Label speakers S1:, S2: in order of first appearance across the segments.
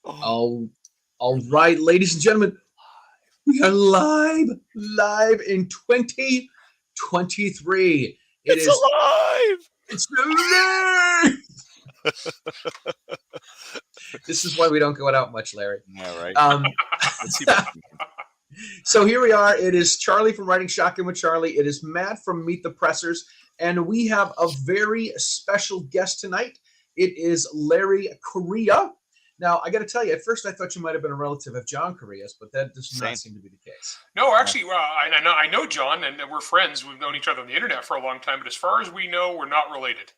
S1: All right, ladies and gentlemen, we are live in 2023.
S2: It's alive.
S1: It's alive. This is why we don't go out much, Larry.
S2: Yeah, right. Let's see.
S1: So here we are. It is Charlie from Writing Shotgun with Charlie. It is Matt from Meet the Pressers, and we have a very special guest tonight. It is Larry Correia. Now, I got to tell you, at first I thought you might have been a relative of John Correia's, but that does not seem to be the case.
S3: No, actually, I know John, and we're friends. We've known each other on the internet for a long time, but as far as we know, we're not related.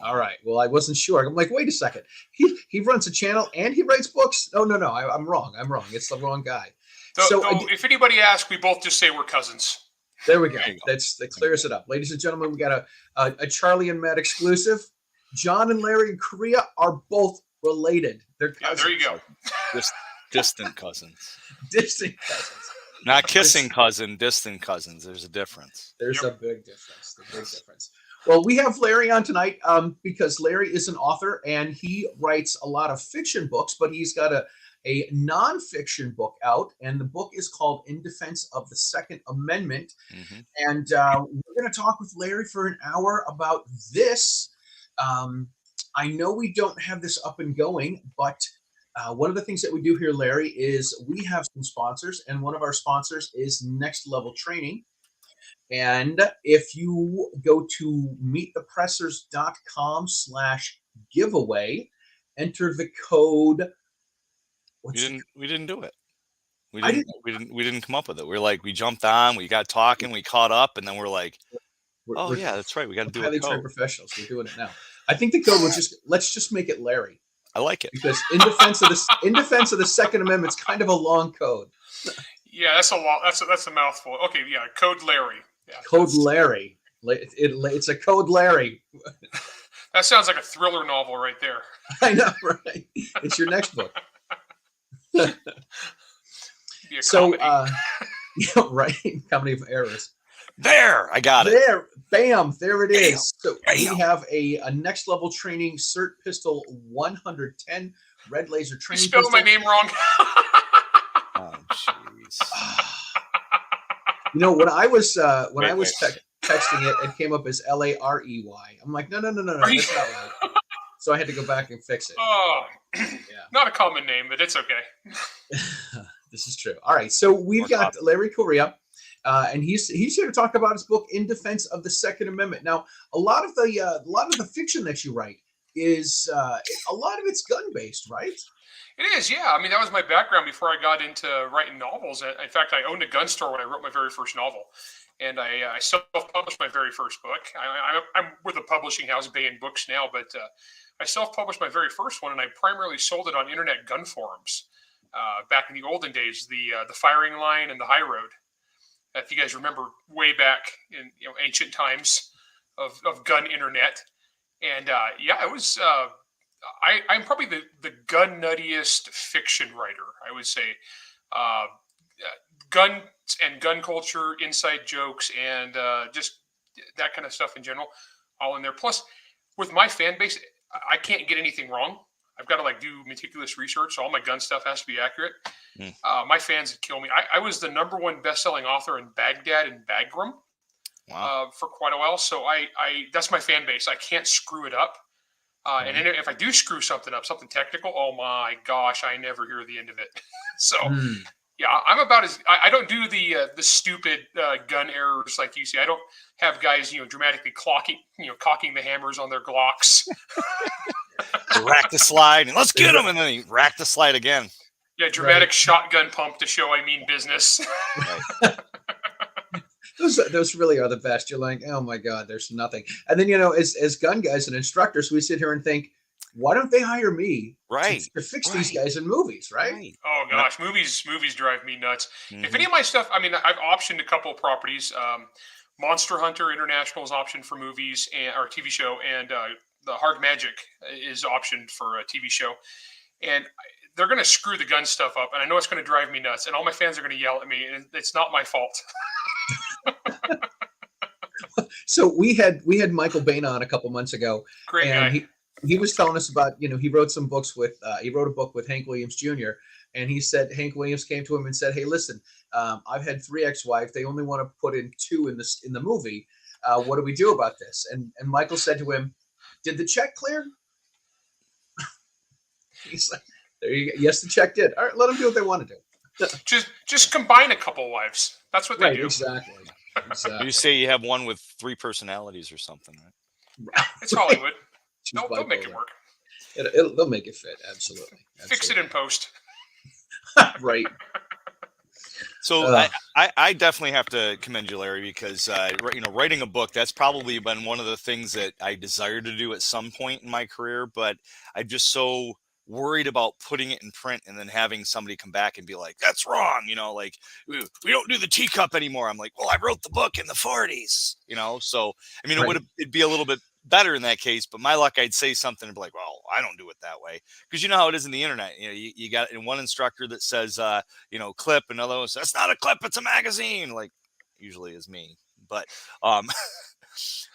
S1: All right. Well, I wasn't sure. I'm like, wait a second. He runs a channel and he writes books? No. I'm wrong. It's the wrong guy.
S3: If anybody asks, we both just say we're cousins.
S1: There we go. That clears it up. Ladies and gentlemen, we got a Charlie and Matt exclusive. John and Larry Correia are both related. They're cousins.
S3: Yeah, there you go.
S2: Distant cousins.
S1: Distant cousins.
S2: Not kissing cousin, distant cousins. There's a difference.
S1: There's a big difference. Well, we have Larry on tonight because Larry is an author and he writes a lot of fiction books, but he's got a nonfiction book out, and the book is called In Defense of the Second Amendment. Mm-hmm. And we're going to talk with Larry for an hour about this. I know we don't have this up and going, but one of the things that we do here, Larry, is we have some sponsors, and one of our sponsors is Next Level Training. And if you go to meetthepressers.com/giveaway, enter the code.
S2: We didn't do it. We didn't come up with it. We jumped on, we got talking, we caught up, and then we're like, yeah, that's right. We got to do it.
S1: Highly trained professionals. We're doing it now. I think the code was let's just make it Larry.
S2: I like it.
S1: Because in defense of the Second Amendment, it's kind of a long code.
S3: Yeah, that's a long. That's a mouthful. Okay, yeah, code Larry. Yeah,
S1: code Larry. It's a code Larry.
S3: That sounds like a thriller novel right there.
S1: I know, right? It's your next book. So, right? Comedy of errors.
S2: There, I got it.
S1: There, bam, there it is. So we have a Next Level Training Cert Pistol 110 red laser training.
S3: You spelled my name wrong.
S2: Oh, jeez.
S1: You know, when I was texting it came up as Larey. I'm like, no, that's not right. So I had to go back and fix it.
S3: Oh, yeah. Not a common name, but it's okay.
S1: This is true. All right, so we've got Larry Correia. And he's here to talk about his book In Defense of the Second Amendment. Now, a lot of the fiction that you write is a lot of it's gun based, right?
S3: It is, yeah. I mean, that was my background before I got into writing novels. In fact, I owned a gun store when I wrote my very first novel, and I self-published my very first book. I'm with a publishing house, Bayon Books now, but I self-published my very first one, and I primarily sold it on internet gun forums back in the olden days, the Firing Line and the High Road. If you guys remember way back in ancient times of gun internet. And it was I'm probably the gun nuttiest fiction writer, I would say. Guns and gun culture, inside jokes, and just that kind of stuff in general, all in there. Plus, with my fan base, I can't get anything wrong. I've got to do meticulous research. So all my gun stuff has to be accurate. My fans would kill me. I was the #1 best-selling author in Baghdad and Bagram for quite a while. So I that's my fan base. I can't screw it up. And if I do screw something up, something technical, oh my gosh, I never hear the end of it. So yeah, I'm about as I don't do the stupid gun errors like you see. I don't have guys dramatically cocking the hammers on their Glocks.
S2: Rack the slide and let's get him, and then he racked the slide again.
S3: Yeah, dramatic shotgun pump to show I mean business.
S2: Right.
S1: Those really are the best. You're like, oh my God, there's nothing. And then as gun guys and instructors, we sit here and think, why don't they hire me to fix these guys in movies, right?
S3: Oh gosh, movies drive me nuts. Mm-hmm. If any of my stuff, I mean, I've optioned a couple of properties. Monster Hunter International is optioned for movies or TV show, and the Hard Magic is optioned for a TV show. And they're going to screw the gun stuff up, and I know it's going to drive me nuts, and all my fans are going to yell at me, and it's not my fault.
S1: So we had Michael Bain on a couple months ago.
S3: Great guy.
S1: he was telling us about, he wrote some books with, he wrote a book with Hank Williams Jr. And he said Hank Williams came to him and said, "Hey, listen, I've had 3 ex-wives. They only want to put in 2 in the movie. What do we do about this?" And Michael said to him, "Did the check clear?" He's like, "There you go. Yes, the check did. All right, let them do what they want to do."
S3: Just combine a couple wives. That's what they do.
S1: Exactly.
S2: You say you have one with 3 personalities or something, right?
S3: It's Hollywood. They'll make it work.
S1: They'll make it fit. Absolutely.
S3: Fix it in post.
S1: Right.
S2: So I definitely have to commend you, Larry, because writing a book, that's probably been one of the things that I desire to do at some point in my career, but I'm just so worried about putting it in print and then having somebody come back and be like, "That's wrong," like we don't do the teacup anymore. I'm like, well, I wrote the book in the 40s, so I mean, it'd be a little bit better in that case, but my luck, I'd say something and be like, "Well, I don't do it that way," because you know how it is in the internet. You got one instructor that says, clip, another one says, "That's not a clip, it's a magazine," like usually is me, but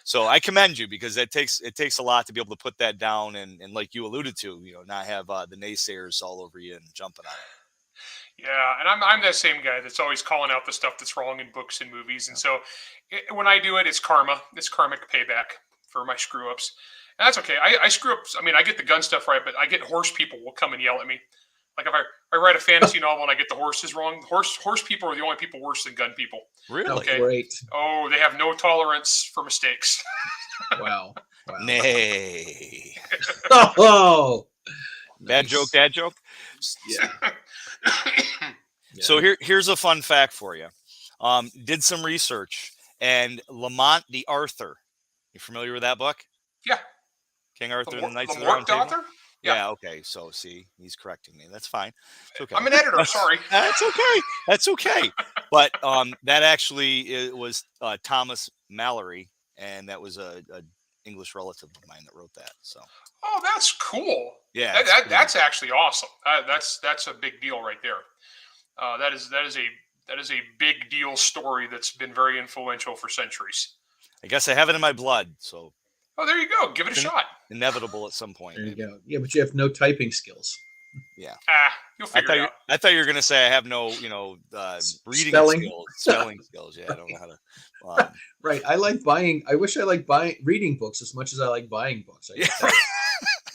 S2: so I commend you, because it takes a lot to be able to put that down and like you alluded to, not have the naysayers all over you and jumping on it.
S3: Yeah, and I'm that same guy that's always calling out the stuff that's wrong in books and movies, and so when I do it, it's karma. It's karmic payback for my screw ups. And that's okay. I screw up. I mean, I get the gun stuff right, but I get horse people will come and yell at me. Like if I write a fantasy novel and I get the horses wrong, horse people are the only people worse than gun people.
S2: Really?
S3: Okay.
S1: Great.
S3: Oh, they have no tolerance for mistakes.
S1: Wow.
S2: Nay.
S1: Oh.
S2: Bad joke, dad joke?
S1: Yeah.
S2: So here's a fun fact for you. Did some research, and Lamont the Arthur. You familiar with that book?
S3: Yeah.
S2: King Arthur and the Knights of the
S3: Round
S2: Round
S3: Table?
S2: Table?
S3: Yeah.
S2: Okay. So see, he's correcting me. That's fine. It's okay.
S3: I'm an editor. Sorry.
S2: That's okay. But that actually was Thomas Mallory, and that was a English relative of mine that wrote that. So.
S3: Oh, that's cool.
S2: Yeah.
S3: That's actually awesome. That's a big deal right there. That is a big deal story that's been very influential for centuries.
S2: I guess I have it in my blood, so.
S3: Oh, there you go. Give it a shot.
S2: Inevitable at some point.
S1: There you go. Yeah, but you have no typing skills.
S2: Yeah.
S3: You'll figure it out.
S2: I thought you were going to say I have no, reading spelling skills. Yeah, I don't know how to.
S1: Right. I wish I liked reading books as much as I like buying books.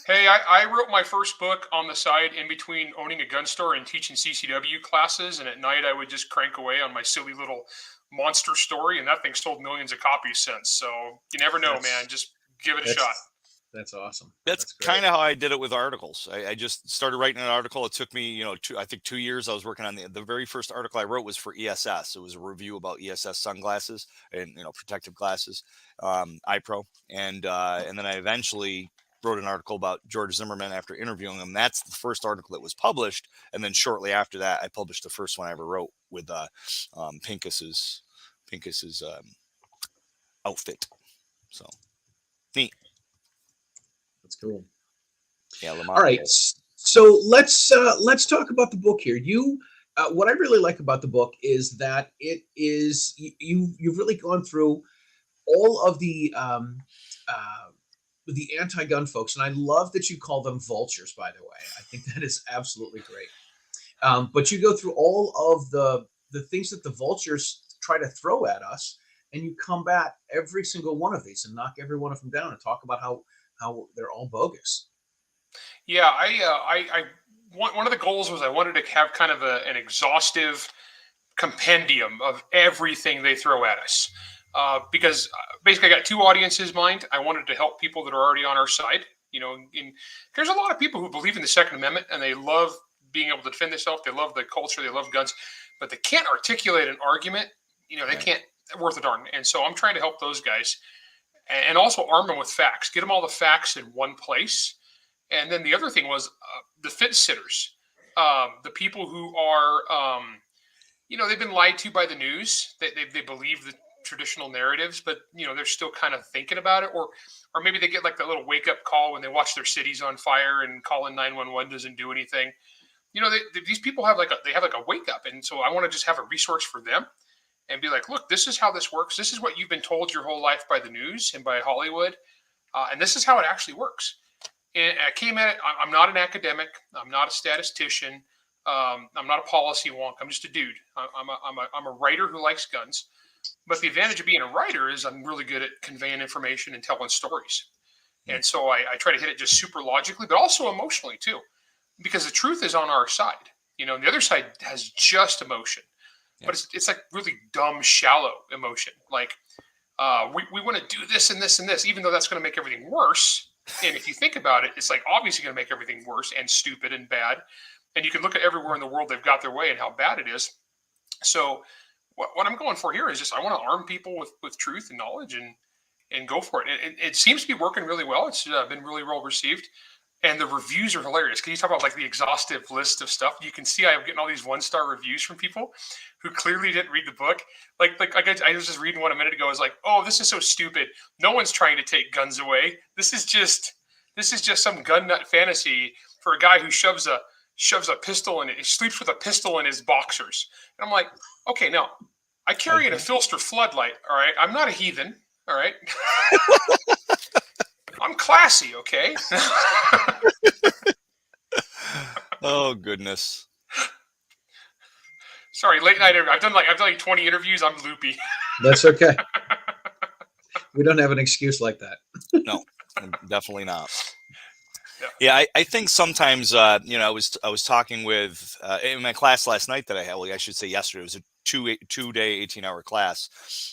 S3: Hey, I wrote my first book on the side in between owning a gun store and teaching CCW classes. And at night I would just crank away on my silly little monster story. And that thing sold millions of copies since. So you never know, man. Just give it a shot.
S1: That's awesome.
S2: That's kind of how I did it with articles. I just started writing an article. It took me, I think 2 years. I was working on the very first article I wrote was for ESS. It was a review about ESS sunglasses and, protective glasses, iPro. And then I eventually wrote an article about George Zimmerman after interviewing him. That's the first article that was published. And then shortly after that, I published the first one I ever wrote with Pincus's outfit. So neat.
S1: That's cool.
S2: Yeah.
S1: Lamont. All right. So let's talk about the book here. What I really like about the book is that it is you've really gone through all of the anti-gun folks, and I love that you call them vultures. By the way, I think that is absolutely great. But you go through all of the things that the vultures try to throw at us, and you combat every single one of these and knock every one of them down and talk about how they're all bogus.
S3: Yeah, I one of the goals was I wanted to have kind of an exhaustive compendium of everything they throw at us. Because basically I got 2 audiences in mind. I wanted to help people that are already on our side. There's a lot of people who believe in the Second Amendment and they love being able to defend themselves. They love the culture. They love guns, but they can't articulate an argument. They can't worth a darn. And so I'm trying to help those guys and also arm them with facts, get them all the facts in one place. And then the other thing was the fence sitters, the people who are, they've been lied to by the news. They believe the traditional narratives, but they're still kind of thinking about it, or maybe they get like that little wake up call when they watch their cities on fire and calling 911 doesn't do anything. These people have like a wake up, and so I want to just have a resource for them and be like, look, this is how this works. This is what you've been told your whole life by the news and by Hollywood, and this is how it actually works. And I came at it. I'm not an academic. I'm not a statistician. I'm not a policy wonk. I'm just a dude. I'm a writer who likes guns. But the advantage of being a writer is I'm really good at conveying information and telling stories. And so I try to hit it just super logically, but also emotionally too, because the truth is on our side. You know, and the other side has just emotion, but it's like really dumb, shallow emotion. Like we want to do this and this and this, even though that's going to make everything worse. And if you think about it, it's like obviously going to make everything worse and stupid and bad. And you can look at everywhere in the world they've got their way and how bad it is. So what I'm going for here is just I want to arm people with truth and knowledge and go for it. It seems to be working really well. It's been really well received. And the reviews are hilarious. Can you talk about like the exhaustive list of stuff? You can see I'm getting all these 1-star reviews from people who clearly didn't read the book. Like I was just reading one a minute ago. I was like, oh, this is so stupid. No one's trying to take guns away. This is just some gun nut fantasy for a guy who shoves a pistol and he sleeps with a pistol in his boxers. And I'm like, okay, now I carry in a Filster floodlight. All right, I'm not a heathen. All right. I'm classy, okay?
S2: Oh goodness.
S3: Sorry, late night. I've done like 20 interviews. I'm loopy.
S1: That's okay. We don't have an excuse like that.
S2: No, definitely not. Yeah, I think sometimes I was talking with in my class last night that I had. Well, I should say yesterday. It was a two-day 18-hour class,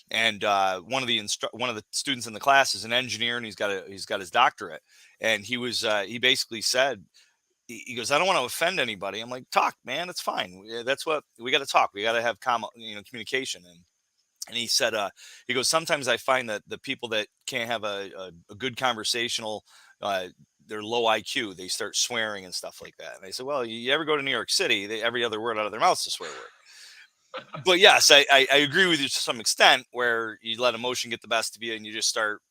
S2: and one of the students in the class is an engineer, and he's got his doctorate. And he basically said, he goes, I don't want to offend anybody. I'm like, talk, man, it's fine. That's what we got to talk. We got to have communication. And he said, he goes, sometimes I find that the people that can't have a good conversational, they're low IQ. They start swearing and stuff like that. And I said, well, you ever go to New York City? Every other word out of their mouth is a swear word. But yes, I agree with you to some extent, where you let emotion get the best of you and you just start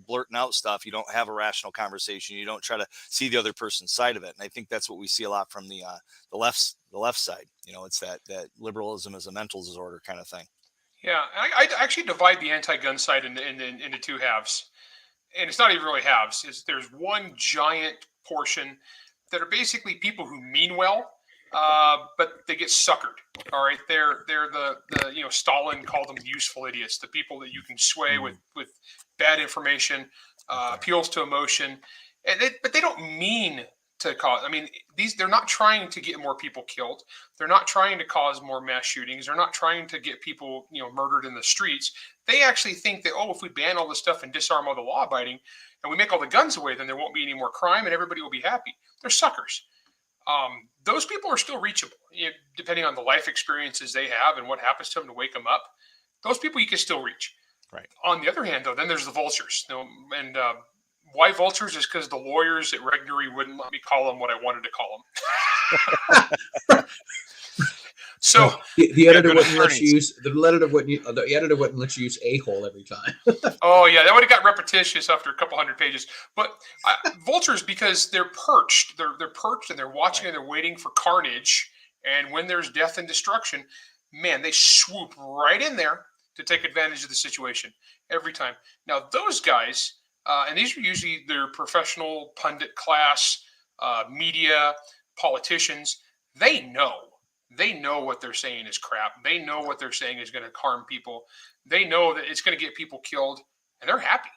S2: blurting out stuff. You don't have a rational conversation. You don't try to see the other person's side of it. And I think that's what we see a lot from the left side. It's that liberalism is a mental disorder kind of thing.
S3: Yeah, I actually divide the anti-gun side into two halves. And it's not even really halves. There's one giant portion that are basically people who mean well, but they get suckered. All right, they're the Stalin called them useful idiots, the people that you can sway with bad information, appeals to emotion, but they don't mean to cause. I mean, they're not trying to get more people killed. They're not trying to cause more mass shootings. They're not trying to get people murdered in the streets. They actually think that, if we ban all this stuff and disarm all the law abiding and we make all the guns away, then there won't be any more crime and everybody will be happy. They're suckers. Those people are still reachable, depending on the life experiences they have and what happens to them to wake them up. Those people you can still reach.
S2: Right. On
S3: the other hand, though, then there's the vultures. And why vultures is because the lawyers at Regnery wouldn't let me call them what I wanted to call them. So
S1: the editor wouldn't let you use the editor wouldn't let you use a-hole every time.
S3: Oh yeah, that would have got repetitious after a couple hundred pages. But vultures, because they're perched, they're perched and they're watching and they're waiting for carnage. And when there's death and destruction, man, they swoop right in there to take advantage of the situation every time. Now those guys, and these are usually their professional pundit class, media, politicians. They know what they're saying is crap. They know what they're saying is going to harm people. They know that it's going to get people killed, and they're happy.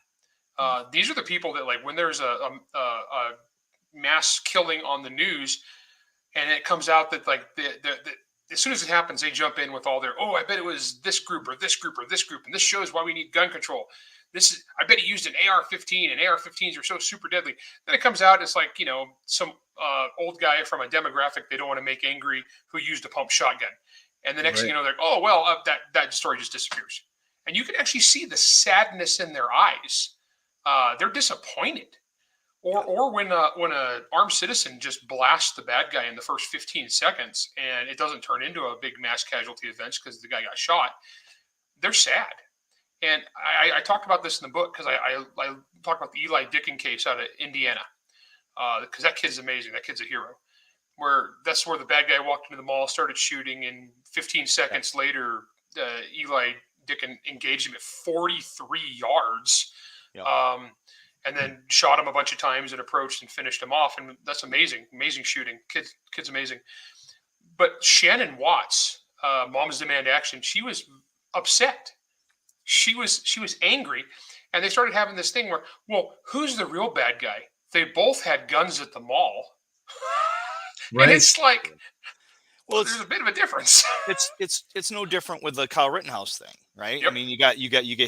S3: These are the people that, like, when there's a mass killing on the news, and it comes out that, like, as soon as it happens, they jump in with all their, I bet it was this group or this group or this group, and this shows why we need gun control. I bet he used an AR-15, and AR-15s are so super deadly. Then it comes out, it's like, some old guy from a demographic they don't want to make angry who used a pump shotgun. And the next thing you know, they're like, that story just disappears. And you can actually see the sadness in their eyes. They're disappointed. Or when an armed citizen just blasts the bad guy in the first 15 seconds and it doesn't turn into a big mass casualty event because the guy got shot, they're sad. And I talked about this in the book because I talked about the Eli Dicken case out of Indiana, because that kid's amazing. That kid's a hero. That's where the bad guy walked into the mall, started shooting, and 15 seconds later, Eli Dicken engaged him at 43 yards. Yep. and then shot him a bunch of times and approached and finished him off. And that's amazing shooting. Kid's amazing. But Shannon Watts, Moms Demand Action, she was upset. She was angry. And they started having this thing where, well, who's the real bad guy? They both had guns at the mall. Right. And it's like, well, there's a bit of a difference.
S2: It's no different with the Kyle Rittenhouse thing, right?
S3: Yep.
S2: I mean, you get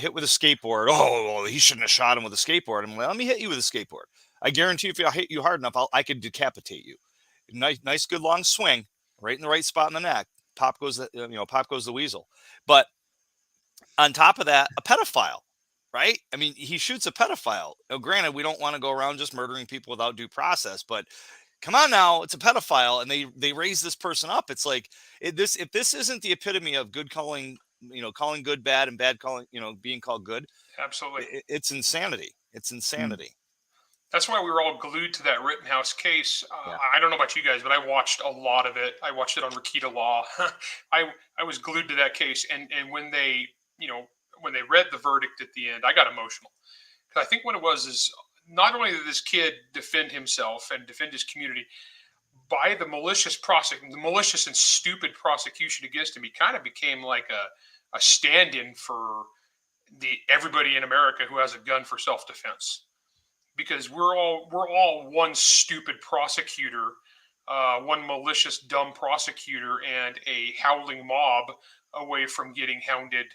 S2: hit with a skateboard. Oh, well, he shouldn't have shot him with a skateboard. I'm like, let me hit you with a skateboard. I guarantee if I hit you hard enough, I could decapitate you. Nice, good long swing, right in the right spot in the neck. Pop goes the weasel. But on top of that, a pedophile, right? I mean, he shoots a pedophile. Now, granted, we don't want to go around just murdering people without due process, but come on now, it's a pedophile, and they raise this person up. It's like if this isn't the epitome of good calling, calling good bad and bad calling, being called good.
S3: Absolutely,
S2: it's insanity. It's insanity.
S3: That's why we were all glued to that Rittenhouse case. I don't know about you guys, but I watched a lot of it. I watched it on Rakita Law. I was glued to that case, and when they read the verdict at the end, I got emotional. Because I think what it was is not only did this kid defend himself and defend his community, by the malicious and stupid prosecution against him, he kind of became like a stand-in for everybody in America who has a gun for self-defense. Because we're all one stupid prosecutor, one malicious, dumb prosecutor, and a howling mob away from getting hounded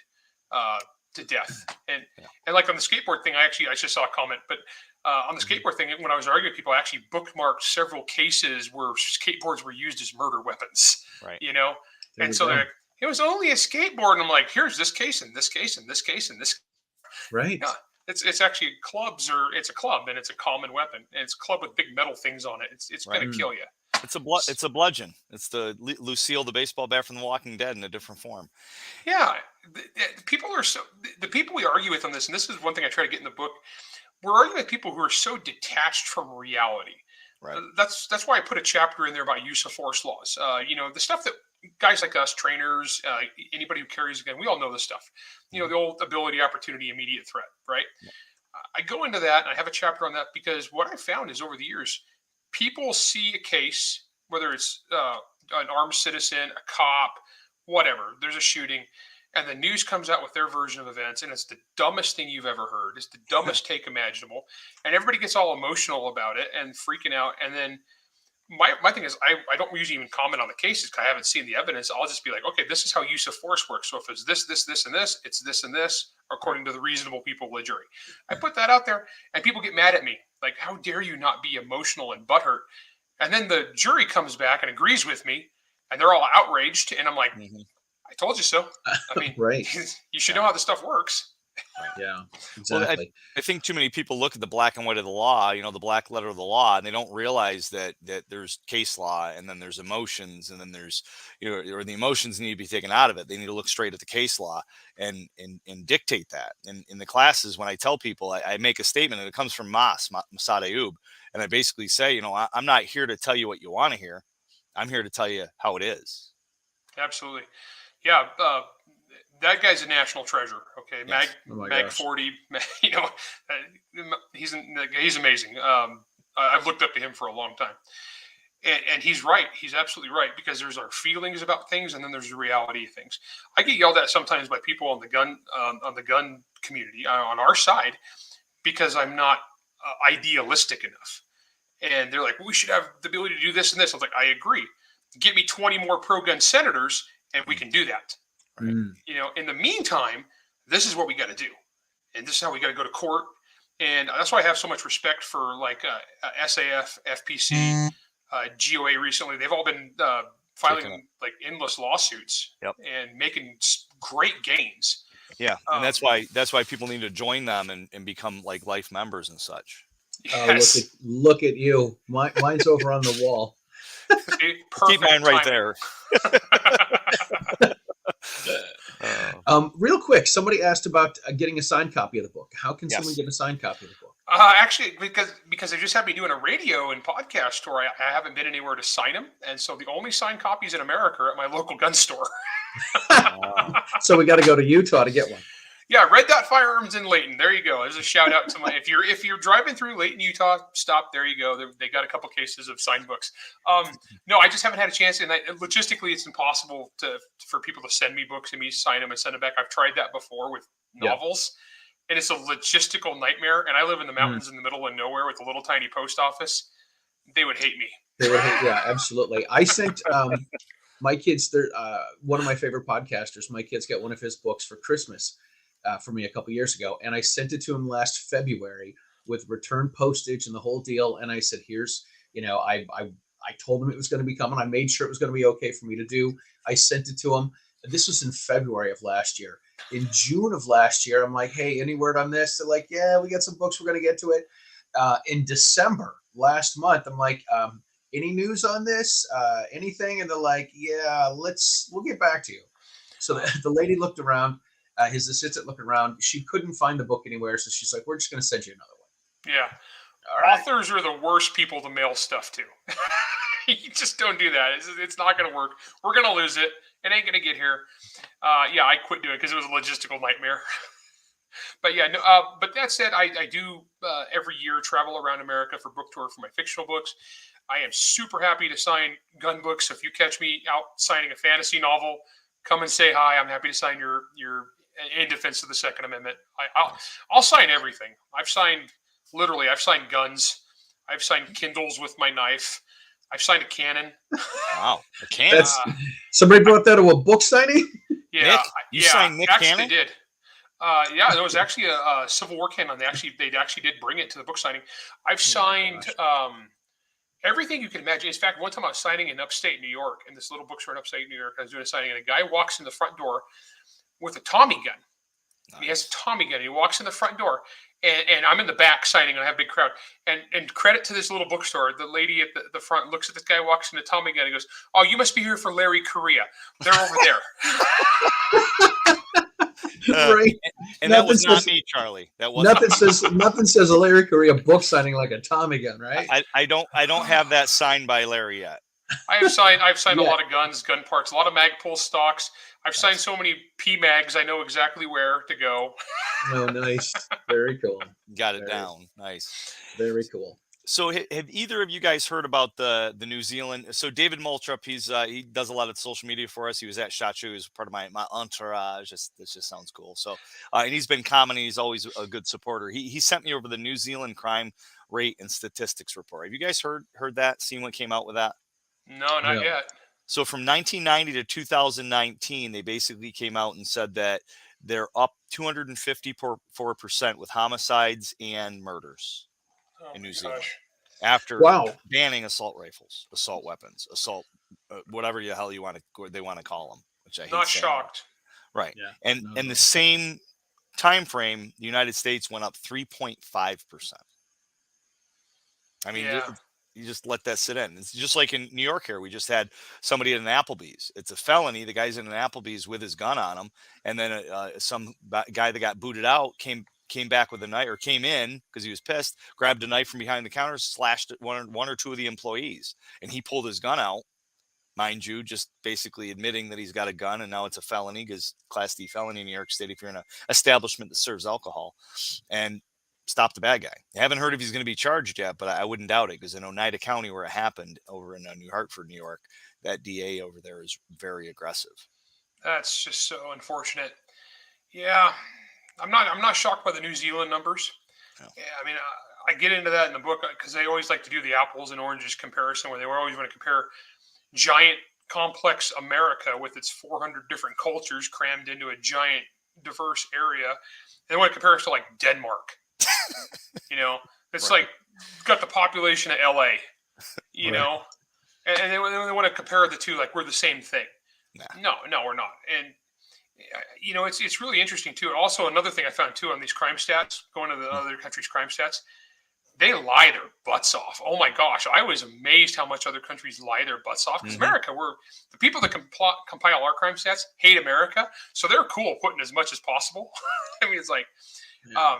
S3: to death. And like on the skateboard thing, I just saw a comment, but on the skateboard thing, when I was arguing with people, I actually bookmarked several cases where skateboards were used as murder weapons.
S2: Right.
S3: And so they're like, it was only a skateboard, and I'm like, here's this case and this case and this case and this.
S1: Right.
S3: Yeah. It's actually it's a club, and it's a common weapon, and it's a club with big metal things on it. It's going to kill you.
S2: It's a bludgeon. It's the Lucille, the baseball bat from The Walking Dead, in a different form.
S3: Yeah, the people we argue with on this, and this is one thing I try to get in the book. We're arguing with people who are so detached from reality.
S2: Right.
S3: That's why I put a chapter in there about use of force laws. The stuff that guys like us, trainers, anybody who carries a gun, we all know this stuff. The old ability, opportunity, immediate threat, right? Yeah. I go into that, and I have a chapter on that because what I found is over the years, people see a case, whether it's an armed citizen, a cop, whatever, there's a shooting, and the news comes out with their version of events, and it's the dumbest thing you've ever heard. It's the dumbest take imaginable, and everybody gets all emotional about it and freaking out, and then my thing is, I don't usually even comment on the cases because I haven't seen the evidence. I'll just be like, okay, this is how use of force works. So if it's this, and this, it's this and this, according to the reasonable people of the jury. I put that out there, and people get mad at me. Like, how dare you not be emotional and butthurt? And then the jury comes back and agrees with me, and they're all outraged. And I'm like, I told you so. I mean,
S1: right.
S3: You should know how this stuff works.
S1: Yeah, exactly.
S2: Well, I think too many people look at the black and white of the law, the black letter of the law, and they don't realize that there's case law, and then there's emotions, and then there's, or the emotions need to be taken out of it. They need to look straight at the case law and dictate that. And in the classes, when I tell people, I make a statement, and it comes from Masad Ayub, and I basically say, I'm not here to tell you what you want to hear. I'm here to tell you how it is.
S3: Absolutely. Yeah. That guy's a national treasure. Okay.
S2: Yes.
S3: Mag 40, he's amazing. I've looked up to him for a long time, and he's right. He's absolutely right, because there's our feelings about things, and then there's the reality of things. I get yelled at sometimes by people on the gun community on our side, because I'm not idealistic enough. And they're like, well, we should have the ability to do this and this. I was like, I agree. Get me 20 more pro-gun senators, and we can do that. Right. In the meantime, this is what we got to do, and this is how we got to go to court. And that's why I have so much respect for SAF, FPC, GOA recently. They've all been filing like endless lawsuits and making great gains.
S2: Yeah, and that's why people need to join them and become like life members and such.
S3: Yes.
S1: Look at you. Mine's over on the wall.
S2: Keep mine right there.
S1: Real quick, somebody asked about getting a signed copy of the book. How can someone get a signed copy of the book?
S3: Actually, because they just had me doing a radio and podcast tour, I haven't been anywhere to sign them, and so the only signed copies in America are at my local gun store.
S1: So we got to go to Utah to get one.
S3: Yeah, Red Dot Firearms in Layton. There you go. There's a shout out to my. If you're driving through Layton, Utah, stop. There you go. They got a couple cases of signed books. No, I just haven't had a chance, and logistically, it's impossible for people to send me books and me sign them and send them back. I've tried that before with novels, and it's a logistical nightmare. And I live in the mountains in the middle of nowhere with a little tiny post office. They would hate me.
S1: Yeah, absolutely. I sent my kids. One of my favorite podcasters. My kids got one of his books for Christmas. For me a couple years ago, and I sent it to him last February with return postage and the whole deal. And I said, "Here's, I told him it was going to be coming. I made sure it was going to be okay for me to do. I sent it to him. This was in February of last year. In June of last year, I'm like, hey, any word on this? They're like, yeah, we got some books. We're going to get to it. In December last month, I'm like, any news on this? Anything? And they're like, yeah, we'll get back to you. So the lady looked around. His assistant looked around. She couldn't find the book anywhere, so she's like, "We're just going to send you another one."
S3: Yeah, authors are the worst people to mail stuff to. You just don't do that. It's not going to work. We're going to lose it. It ain't going to get here. I quit doing it because it was a logistical nightmare. But yeah, no, but that said, I do every year travel around America for book tour for my fictional books. I am super happy to sign gun books. So if you catch me out signing a fantasy novel, come and say hi. I'm happy to sign your in defense of the Second Amendment. I'll sign everything. I've signed guns. I've signed Kindles with my knife. I've signed a cannon.
S2: Wow, a cannon.
S1: Somebody brought that to a book signing?
S2: Yeah, Nick? You signed Nick
S3: actually
S2: Cannon?
S3: They did. Yeah, there was actually a Civil War cannon. They actually did bring it to the book signing. I've signed everything you can imagine. In fact, one time I was signing in upstate New York, in this little bookstore in upstate New York. I was doing a signing, and a guy walks in the front door with a Tommy gun. Nice. He has a Tommy gun. He walks in the front door, and I'm in the back signing, and I have a big crowd. And credit to this little bookstore, the lady at the front looks at this guy, walks in a Tommy gun, and goes, "Oh, you must be here for Larry Correia. They're over there."
S1: Right.
S2: And that was not me, Charlie. That was
S1: nothing says a Larry Correia book signing like a Tommy gun, right?
S2: I don't have that signed by Larry yet.
S3: I've signed a lot of guns, gun parts, a lot of Magpul stocks. I've signed so many PMags, I know exactly where to go.
S1: Oh, nice. Very cool.
S2: Got it down. Nice.
S1: Very cool.
S2: So have either of you guys heard about the New Zealand? So David Moultrup, he does a lot of social media for us. He was at SHOT Show. He was part of my entourage. This just sounds cool. So and he's been commenting. He's always a good supporter. He sent me over the New Zealand crime rate and statistics report. Have you guys heard that? Seen what came out with that?
S3: No, not yet.
S2: So from 1990 to 2019, they basically came out and said that they're up 254% with homicides and murders in New Zealand after banning assault rifles, assault weapons, assault, whatever the hell they want to call them. Which I hate.
S3: Not shocked.
S2: Right. Yeah. And the same time frame, the United States went up 3.5%. I mean. Yeah. You just let that sit in. It's just like in New York here. We just had somebody at an Applebee's. It's a felony. The guy's in an Applebee's with his gun on him. And then some guy that got booted out came back with a knife, or came in because he was pissed, grabbed a knife from behind the counter, slashed one or two of the employees. And he pulled his gun out, mind you, just basically admitting that he's got a gun. And now it's a felony because Class D felony in New York State if you're in an establishment that serves alcohol. And stop the bad guy. I haven't heard if he's going to be charged yet, but I wouldn't doubt it because in Oneida County, where it happened, over in New Hartford, New York, that DA over there is very aggressive.
S3: That's just so unfortunate. Yeah, I'm not shocked by the New Zealand numbers. No. Yeah, I mean, I get into that in the book because they always like to do the apples and oranges comparison, where they always want to compare giant, complex America with its 400 different cultures crammed into a giant, diverse area. They want to compare us to like Denmark. It's right. Like got the population of LA, you know, and they want to compare the two like we're the same thing. Nah. No, we're not. And it's really interesting too. And also another thing I found too on these crime stats, going to the other countries' crime stats, they lie their butts off. Oh my gosh, I was amazed how much other countries lie their butts off. Because America, the people that compile our crime stats hate America, so they're cool putting as much as possible. I mean, it's like. Yeah.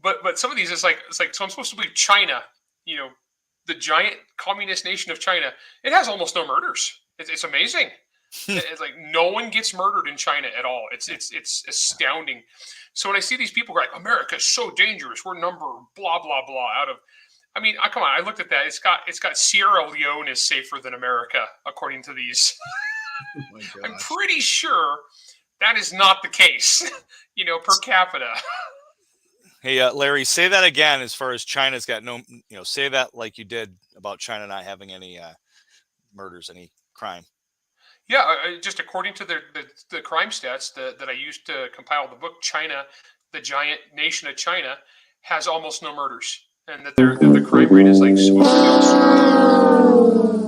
S3: But some of these, it's like so I'm supposed to believe China, the giant communist nation of China. It has almost no murders. It's amazing. It's like no one gets murdered in China at all. It's astounding. So when I see these people go like, America's so dangerous, we're number blah blah blah out of. I mean, come on. I looked at that. It's got Sierra Leone is safer than America according to these.
S1: Oh my
S3: I'm
S1: gosh.
S3: pretty sure that is not the case. Per capita.
S2: Hey, Larry, say that again. As far as China's got no, say that like you did about China not having any murders, any crime.
S3: Yeah, just according to the crime stats that I used to compile the book, China, the giant nation of China, has almost no murders, and that the crime rate is like supposed to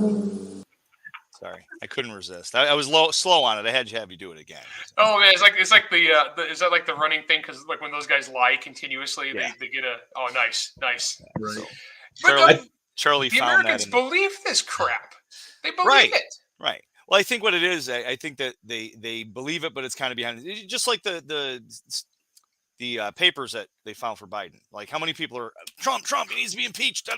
S3: be.
S2: Sorry, I couldn't resist. I was slow on it. I had to have you do it again.
S3: Oh man, it's like the is that like the running thing? Because like when those guys lie continuously,
S2: Yeah.
S3: they get nice.
S1: Right.
S2: So,
S3: But
S2: Charlie
S3: the
S2: found
S3: Americans
S2: that.
S3: believe this crap. They believe
S2: Right.
S3: it.
S2: Right. Well, I think what it is, I think that they believe it, but it's kind of behind it. Just like the papers that they found for Biden. Like how many people are Trump, he needs to be impeached. He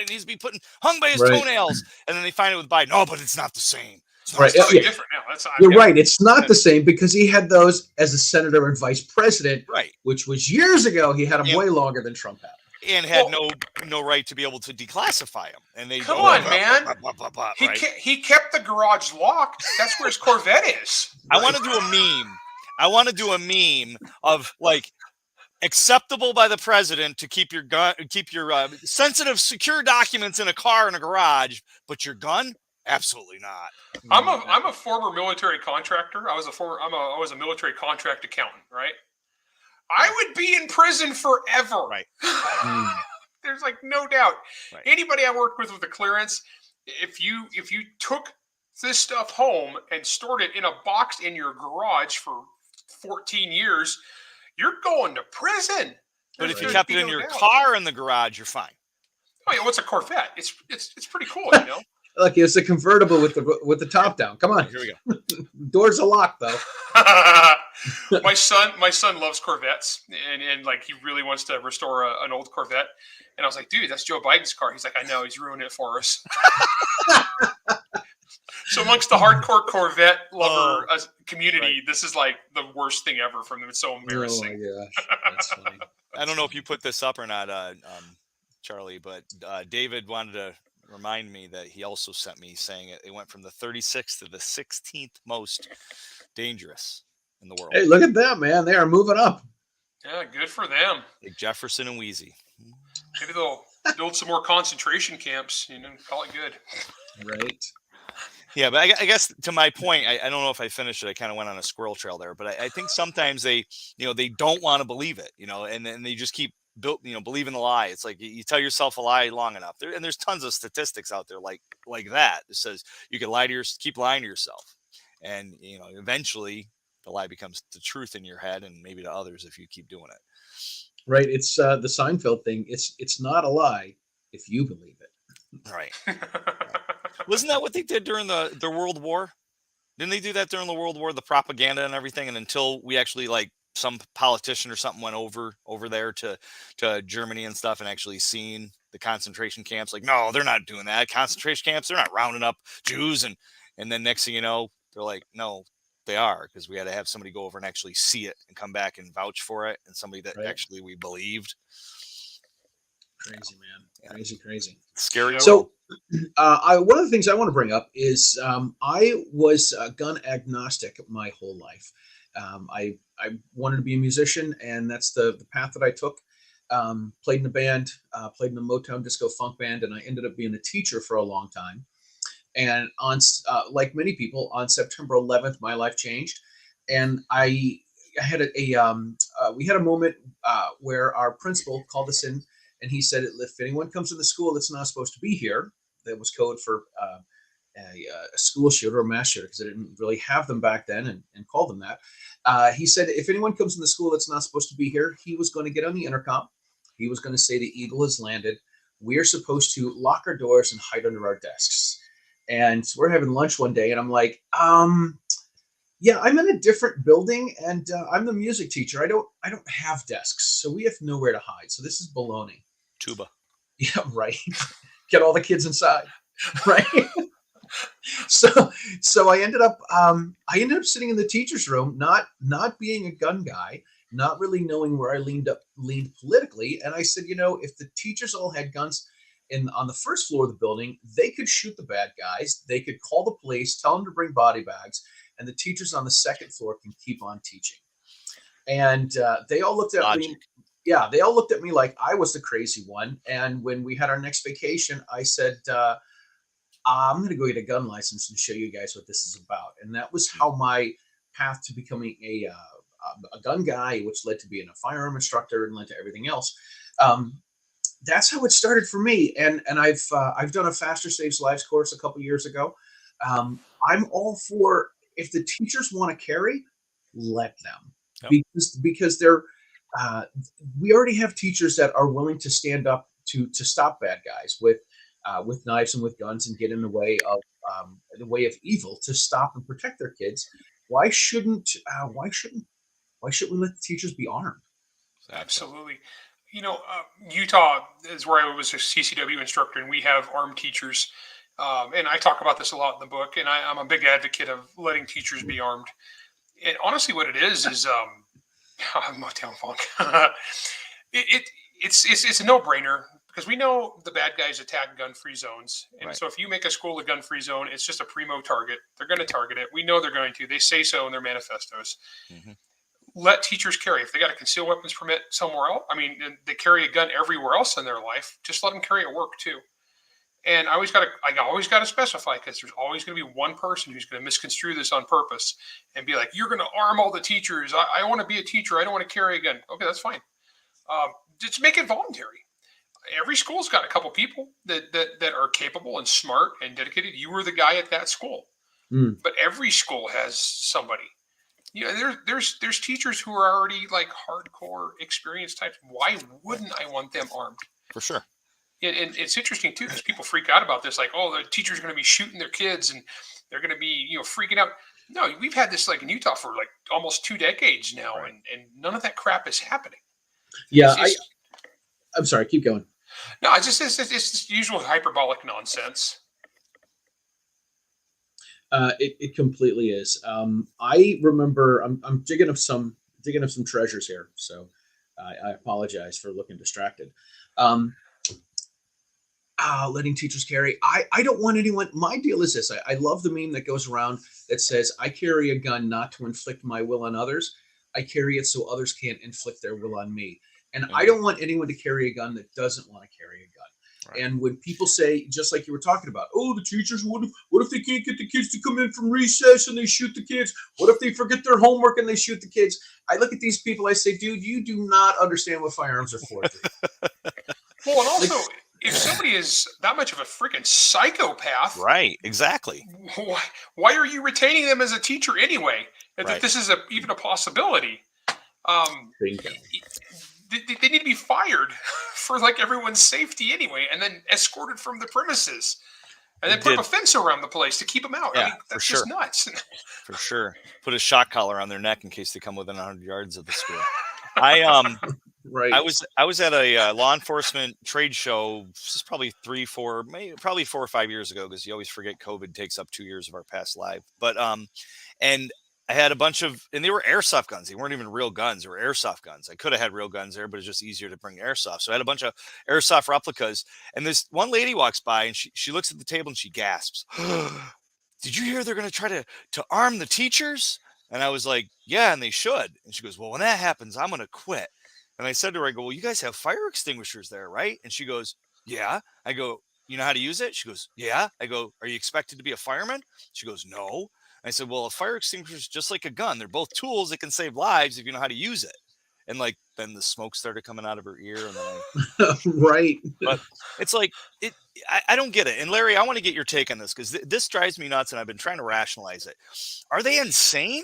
S2: needs to be hung by his toenails. And then they find it with Biden. Oh, but it's not the same. It's
S1: Right.
S3: It's different now.
S1: You're right. It's not the same because he had those as a senator and vice president,
S2: right?
S1: Which was years ago. He had them way longer than Trump had.
S2: And had no right to be able to declassify him. And they
S3: come on, man.
S2: Right?
S3: He kept the garage locked. That's where his Corvette is.
S2: I want to do a meme. I want to do a meme of like acceptable by the president to keep your gun, keep your sensitive, secure documents in a car in a garage, but your gun, absolutely not.
S3: I'm a former military contractor. I was a military contract accountant, right? I would be in prison forever.
S2: Right.
S3: There's like no doubt.
S2: Right.
S3: Anybody I worked with a clearance, if you took this stuff home and stored it in a box in your garage for 14 years, you're going to prison.
S2: But if you kept it in your car in the garage, you're fine.
S3: Oh yeah, what's a Corvette? It's pretty cool,
S1: Look, it's a convertible with the top down. Come on.
S2: Here we go.
S1: Doors are locked though.
S3: my son loves Corvettes, and like he really wants to restore an old Corvette. And I was like, dude, that's Joe Biden's car. He's like, I know, he's ruining it for us. So amongst the hardcore Corvette lover community, this is like the worst thing ever from them. It's so embarrassing.
S1: Oh my gosh, that's funny.
S2: I don't know if you put this up or not, Charlie, but David wanted to remind me that he also sent me saying it went from the 36th to the 16th most dangerous in the world.
S1: Hey, look at that, man. They are moving up.
S3: Yeah, good for them.
S2: Like Jefferson and Wheezy.
S3: Maybe they'll build some more concentration camps, call it good.
S1: Right.
S2: Yeah, but I guess to my point, I don't know if I finished it. I kind of went on a squirrel trail there, but I think sometimes they don't want to believe it, and then they just keep believing the lie. It's like you tell yourself a lie long enough, and there's tons of statistics out there like that. It says you can keep lying to yourself, and eventually the lie becomes the truth in your head, and maybe to others if you keep doing it.
S1: Right. It's the Seinfeld thing. It's not a lie if you believe it.
S2: Right. Wasn't that what they did during the World War? Didn't they do that during the World War, the propaganda and everything? And until we actually some politician or something went over there to Germany and stuff and actually seen the concentration camps. Like, no, they're not doing that. Concentration camps, they're not rounding up Jews. And then next thing you know, they're like, no, they are, because we had to have somebody go over and actually see it and come back and vouch for it. And somebody that actually we believed.
S1: Crazy, man. Crazy.
S2: Scary.
S1: So one of the things I want to bring up is I was gun agnostic my whole life. I wanted to be a musician, and that's the path that I took. Played in a band, played in a Motown disco funk band, and I ended up being a teacher for a long time. And on like many people, on September 11th, my life changed, and I had we had a moment where our principal called us in, and he said, if anyone comes to the school that's not supposed to be here, that was code for a school shooter or mass shooter, because I didn't really have them back then and call them that. He said, if anyone comes in the school that's not supposed to be here, he was going to get on the intercom. He was going to say the eagle has landed. We're supposed to lock our doors and hide under our desks. And so we're having lunch one day, and I'm like, yeah, I'm in a different building, and I'm the music teacher. I don't have desks, so we have nowhere to hide. So this is baloney.
S2: Tuba.
S1: Yeah, right. Get all the kids inside. Right. So I ended up sitting in the teacher's room, not being a gun guy, not really knowing where I leaned politically. And I said, if the teachers all had guns on the first floor of the building, they could shoot the bad guys. They could call the police, tell them to bring body bags, and the teachers on the second floor can keep on teaching. And they all looked at me. Yeah, they all looked at me like I was the crazy one. And when we had our next vacation, I said, I'm going to go get a gun license and show you guys what this is about. And that was how my path to becoming a gun guy, which led to being a firearm instructor and led to everything else. That's how it started for me. And I've done a Faster Saves Lives course a couple years ago. I'm all for, if the teachers want to carry, let them. Yep. Because they're we already have teachers that are willing to stand up to stop bad guys with knives and with guns and get in the way of evil to stop and protect their kids. Why shouldn't we let the teachers be armed?
S3: Absolutely. Utah is where I was a CCW instructor, and we have armed teachers. And I talk about this a lot in the book, and I'm a big advocate of letting teachers be armed. And honestly, what it is Motown Funk. It's a no-brainer, because we know the bad guys attack gun-free zones. And right. So if you make a school a gun-free zone, it's just a primo target. They're going to target it. We know they're going to. They say so in their manifestos. Mm-hmm. Let teachers carry. If they got a concealed weapons permit somewhere else, they carry a gun everywhere else in their life, just let them carry at work too. And I always got to specify, because there's always going to be one person who's going to misconstrue this on purpose and be like, you're going to arm all the teachers. I want to be a teacher. I don't want to carry a gun. Okay, that's fine. Just make it voluntary. Every school's got a couple people that are capable and smart and dedicated. You were the guy at that school. But every school has somebody. There's teachers who are already like hardcore experienced types. Why wouldn't I want them armed?
S2: For sure.
S3: And it's interesting too, because people freak out about this, like, oh, the teacher's going to be shooting their kids and they're going to be, freaking out. No, we've had this like in Utah for like almost 2 decades now, right. and none of that crap is happening.
S1: Yeah, I'm sorry, keep going.
S3: No, it's just usual hyperbolic nonsense.
S1: It completely is. I remember I'm digging up some treasures here, so I apologize for looking distracted. Letting teachers carry. I don't want anyone. My deal is this. I love the meme that goes around that says, I carry a gun not to inflict my will on others. I carry it so others can't inflict their will on me. And I don't want anyone to carry a gun that doesn't want to carry a gun. Right. And when people say, just like you were talking about, oh, the teachers, what if they can't get the kids to come in from recess and they shoot the kids? What if they forget their homework and they shoot the kids? I look at these people, I say, dude, you do not understand what firearms are for.
S3: Well, and also, if somebody is that much of a freaking psychopath,
S2: right? Exactly.
S3: Why are you retaining them as a teacher anyway? If this is even a possibility, they need to be fired for like everyone's safety anyway, and then escorted from the premises, and then put up a fence around the place to keep them out.
S2: Yeah,
S3: that's just nuts.
S2: For sure. Put a shock collar on their neck in case they come within 100 yards of the school. Right. I was at a law enforcement trade show. This is probably 4 or 5 years ago, because you always forget COVID takes up 2 years of our past life. But and I had a bunch of, and they were airsoft guns. They weren't even real guns. They were airsoft guns. I could have had real guns there, but it's just easier to bring airsoft. So I had a bunch of airsoft replicas. And this one lady walks by and she looks at the table and she gasps, "Did you hear they're going to try to arm the teachers?" And I was like, "Yeah, and they should." And she goes, "Well, when that happens, I'm going to quit." And I said to her, I go, "Well, you guys have fire extinguishers there, right?" And she goes, "Yeah." I go, "You know how to use it?" She goes, "Yeah." I go, "Are you expected to be a fireman?" She goes, "No." I said, "Well, a fire extinguisher is just like a gun. They're both tools that can save lives if you know how to use it." And like, then the smoke started coming out of her ear. And then
S1: right.
S2: But it's like, I don't get it. And Larry, I want to get your take on this, because this drives me nuts, and I've been trying to rationalize it. Are they insane,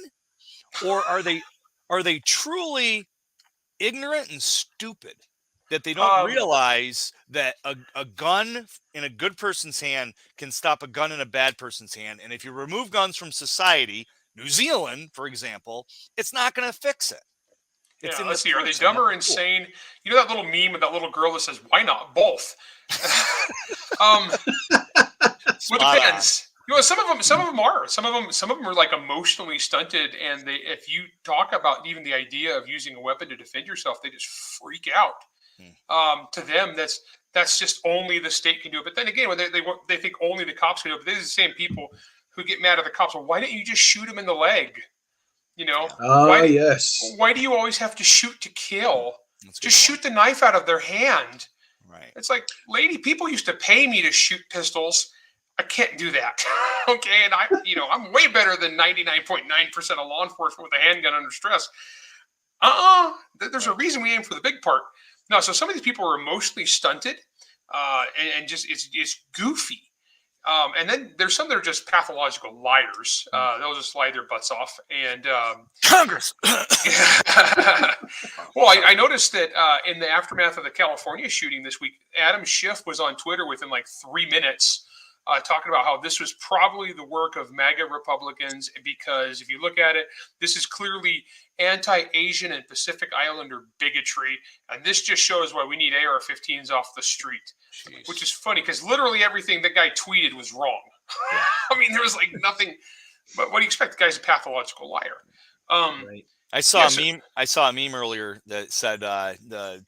S2: or are they truly ignorant and stupid that they don't realize that a gun in a good person's hand can stop a gun in a bad person's hand? And if you remove guns from society, New Zealand, for example, it's not going to fix it.
S3: Let's see. Are they dumb or insane? You know that little meme of that little girl that says, "Why not both?" Well, it depends. some of them are like emotionally stunted, and if you talk about even the idea of using a weapon to defend yourself, they just freak out. To them, that's just only the state can do it. But then again, when they think only the cops can do it, but these are the same people who get mad at the cops. Well, why don't you just shoot them in the leg?
S1: Yes.
S3: Why do you always have to shoot to kill? Just shoot the knife out of their hand.
S2: Right.
S3: It's like, lady, people used to pay me to shoot pistols. I can't do that. Okay. And I'm way better than 99.9% of law enforcement with a handgun under stress. There's a reason we aim for the big part. No. So some of these people are emotionally stunted, and just, it's goofy. And then there's some that are just pathological liars. They'll just lie their butts off. And
S2: Congress.
S3: Well, I noticed that in the aftermath of the California shooting this week, Adam Schiff was on Twitter within like 3 minutes talking about how this was probably the work of MAGA Republicans, because if you look at it, this is clearly anti-Asian and Pacific Islander bigotry. And this just shows why we need AR-15s off the street. Jeez. Which is funny because literally everything that guy tweeted was wrong. Yeah. I mean, there was like nothing. But what do you expect? The guy's a pathological liar.
S2: Right. I saw a meme. I saw a meme earlier that said the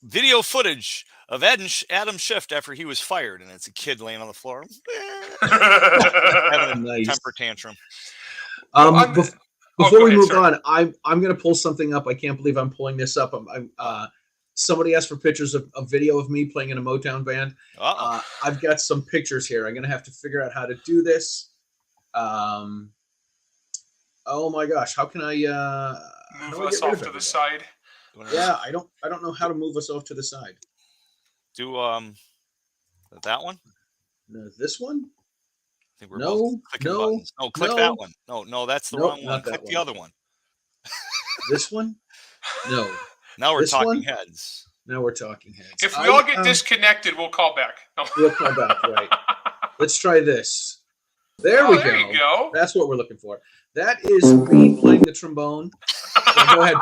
S2: video footage of Adam Schiff after he was fired, and it's a kid laying on the floor having a
S1: nice
S2: temper tantrum.
S1: Before we move on, I'm going to pull something up. I can't believe I'm pulling this up. Somebody asked for pictures of a video of me playing in a Motown band. I've got some pictures here. I'm going to have to figure out how to do this. Oh my gosh, how can I
S3: move us off to the side?
S1: Yeah, I don't know how to move us off to the side.
S2: Do that one?
S1: No, this one?
S2: I think we're both clicking buttons. No, click that one. No, that's the wrong one. Click the other one.
S1: This one? No.
S2: Now we're talking heads.
S1: Now we're talking heads.
S3: If we all get disconnected, we'll call back. No.
S1: We'll call back, right. Let's try this. There we go.
S3: There you go.
S1: That's what we're looking for. That is me playing the trombone. So go ahead.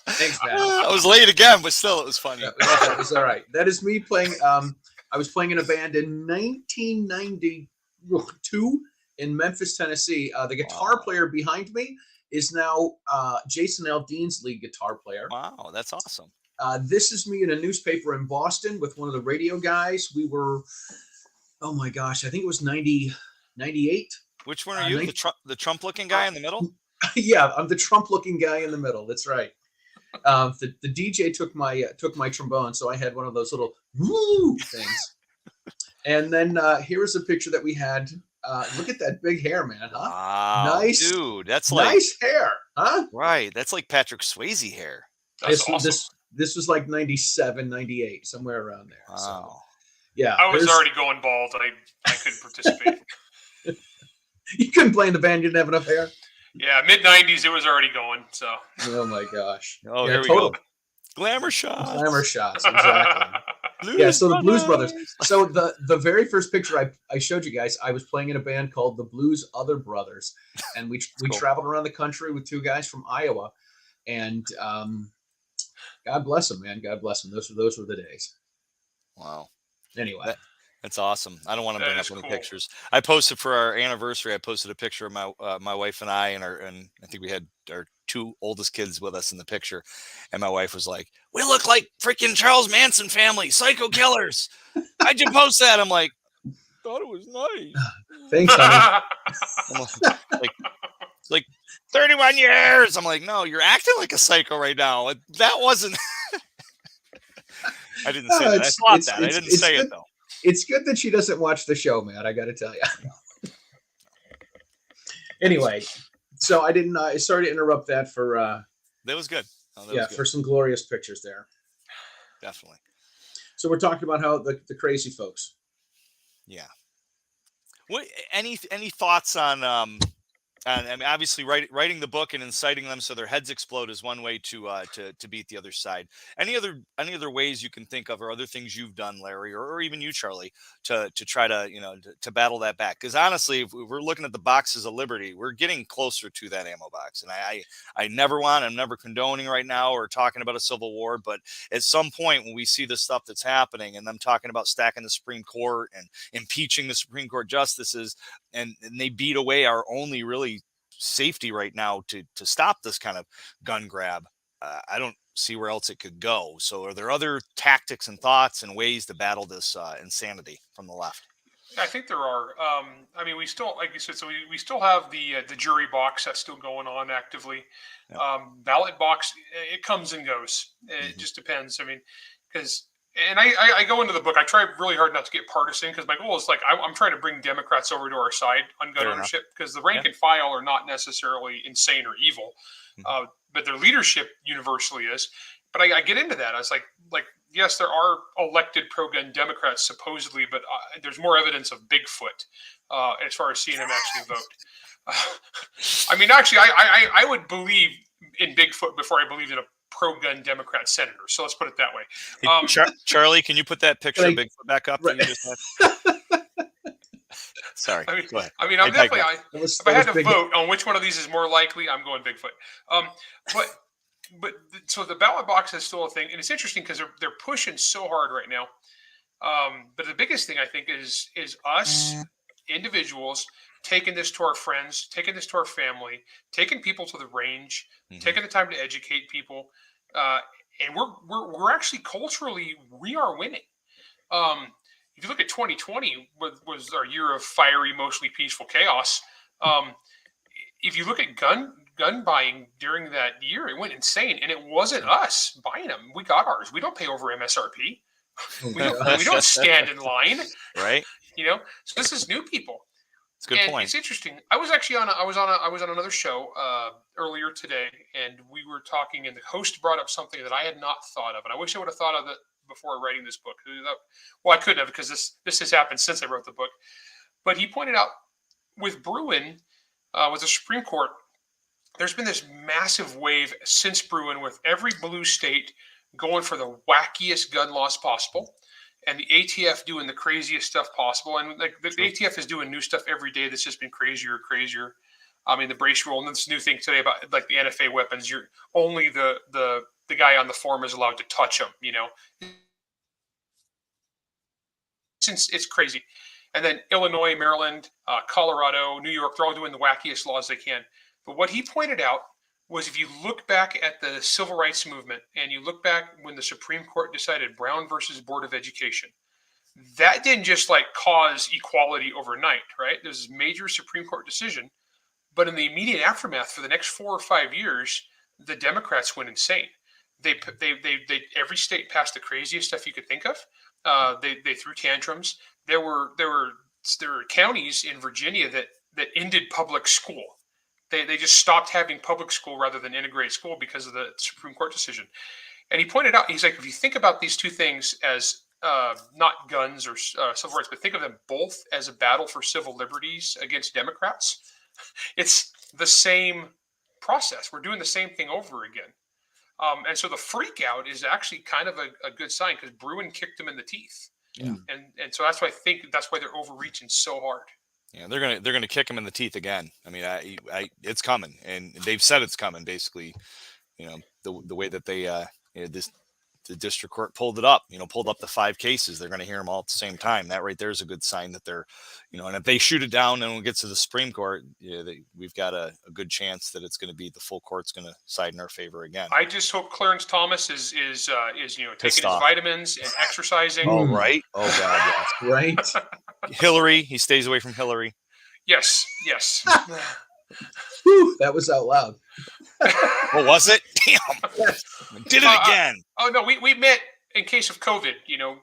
S1: Thanks, Matt.
S2: I was late again, but still, it was funny.
S1: That was all right. That is me playing. I was playing in a band in 1992 in Memphis, Tennessee. The guitar player behind me is now Jason Aldean's lead guitar player.
S2: Wow, that's awesome.
S1: This is me in a newspaper in Boston with one of the radio guys. We were, oh my gosh, I think it was 98.
S2: Which one are you? The Trump-looking guy in the middle?
S1: Yeah, I'm the Trump-looking guy in the middle. That's right. The DJ took my trombone, so I had one of those little woo things. And then here's a picture that we had. Look at that big hair, man. Huh?
S2: Wow,
S1: nice,
S2: dude. That's like
S1: nice hair, huh?
S2: Right. That's like Patrick Swayze hair.
S3: That's awesome.
S1: This was like 97, 98, somewhere around there.
S2: Wow.
S1: So, yeah.
S3: I was already going bald. I couldn't participate.
S1: You couldn't play in the band. You didn't have enough hair.
S3: Yeah, mid-90s, it was already going. So.
S1: Oh my gosh.
S2: Oh, yeah, here we go. Glamour shots.
S1: Glamour shots, exactly. Yeah, so the Blues Brothers. So the very first picture I showed you guys, I was playing in a band called the Blues Other Brothers, and we cool. traveled around the country with two guys from Iowa, and God bless them, man. God bless them. Those were the days.
S2: Wow.
S1: Anyway.
S2: That's awesome. I don't want to bring up any pictures. I posted for our anniversary. I posted a picture of my wife and I, and I think we had our two oldest kids with us in the picture. And my wife was like, "We look like freaking Charles Manson family, psycho killers." How'd you post that? I'm like, thought it was nice.
S1: Thanks, honey.
S2: like 31 years. I'm like, no, you're acting like a psycho right now. That wasn't. I didn't say that. I thought that. I didn't say it though.
S1: It's good that she doesn't watch the show, man. I got to tell you. Anyway, so I didn't. Sorry to interrupt that for.
S2: That was good.
S1: That was good. For some glorious pictures there.
S2: Definitely.
S1: So we're talking about how the crazy folks.
S2: Yeah. What? Any thoughts on And I mean, obviously, writing the book and inciting them so their heads explode is one way to beat the other side. Any other ways you can think of, or other things you've done, Larry, or even you, Charlie, to try to to battle that back? Because honestly, if we're looking at the boxes of liberty, we're getting closer to that ammo box. And I'm never condoning right now or talking about a civil war, but at some point when we see the stuff that's happening and them talking about stacking the Supreme Court and impeaching the Supreme Court justices, and they beat away our only really safety right now to stop this kind of gun grab. I don't see where else it could go. So are there other tactics and thoughts and ways to battle this insanity from the left?
S3: I think there are. I mean, we still, like you said, so we still have the jury box that's still going on actively.
S2: Yeah.
S3: Ballot box, it comes and goes. It just depends. I mean, because, and I go into the book, I try really hard not to get partisan, because my goal is like, I'm trying to bring Democrats over to our side on gun ownership, because the rank and file are not necessarily insane or evil, but their leadership universally is. But I get into that. I was like, yes, there are elected pro-gun Democrats supposedly, but there's more evidence of Bigfoot as far as seeing them actually vote. I mean, actually, I would believe in Bigfoot before I believed in a pro-gun Democrat senator. So let's put it that way.
S2: Hey, Charlie, can you put that picture of Bigfoot back up that you just had? Sorry.
S3: I mean,
S2: go ahead.
S3: I'm definitely. If I had to vote on which one of these is more likely, I'm going Bigfoot. But so the ballot box is still a thing, and it's interesting because they're pushing so hard right now. But the biggest thing I think is us individuals taking this to our friends, taking this to our family, taking people to the range, taking the time to educate people, and we're actually culturally we are winning. If you look at 2020, was our year of fiery, mostly peaceful chaos. If you look at gun buying during that year, it went insane, and it wasn't us buying them. We got ours. We don't pay over MSRP. We don't stand in line,
S2: right?
S3: So this is new people.
S2: It's a good point.
S3: It's interesting. I was actually on another show earlier today, and we were talking, and the host brought up something that I had not thought of, and I wish I would have thought of it before writing this book. Well, I couldn't have, because this has happened since I wrote the book. But he pointed out with Bruin, with the Supreme Court, there's been this massive wave since Bruin with every blue state going for the wackiest gun laws possible, and the ATF doing the craziest stuff possible. And like the ATF is doing new stuff every day that's just been crazier. I mean, the brace rule, and this new thing today about like the NFA weapons, you're only the guy on the form is allowed to touch them, Since it's crazy. And then Illinois, Maryland, Colorado, New York, they're all doing the wackiest laws they can. But what he pointed out was, if you look back at the civil rights movement and you look back when the Supreme Court decided Brown versus Board of Education, that didn't just like cause equality overnight, right? There's this major Supreme Court decision, but in the immediate aftermath for the next 4 or 5 years, the Democrats went insane. They every state passed the craziest stuff you could think of. They threw tantrums. There were counties in Virginia that ended public school. They just stopped having public school rather than integrated school because of the Supreme Court decision. And he pointed out, he's like, if you think about these two things as not guns or civil rights, but think of them both as a battle for civil liberties against Democrats, it's the same process. We're doing the same thing over again. And so the freak out is actually kind of a good sign, because Bruin kicked them in the teeth. Yeah. And so that's why I think that's why they're overreaching so hard.
S2: Yeah, they're gonna kick him in the teeth again. I mean, it's coming, and they've said it's coming. Basically, the way that they the district court pulled up the 5 cases. They're going to hear them all at the same time. That right there is a good sign that they're, and if they shoot it down and when it gets to the Supreme Court, we've got a good chance that it's going to be the full court's going to side in our favor again.
S3: I just hope Clarence Thomas is taking his vitamins and exercising.
S2: Oh, right. Oh God, yes.
S1: Right.
S2: Hillary, he stays away from Hillary.
S3: Yes.
S1: Whew, that was out loud.
S2: Oh, was it? Damn. Did it again.
S3: No, we met in case of COVID. You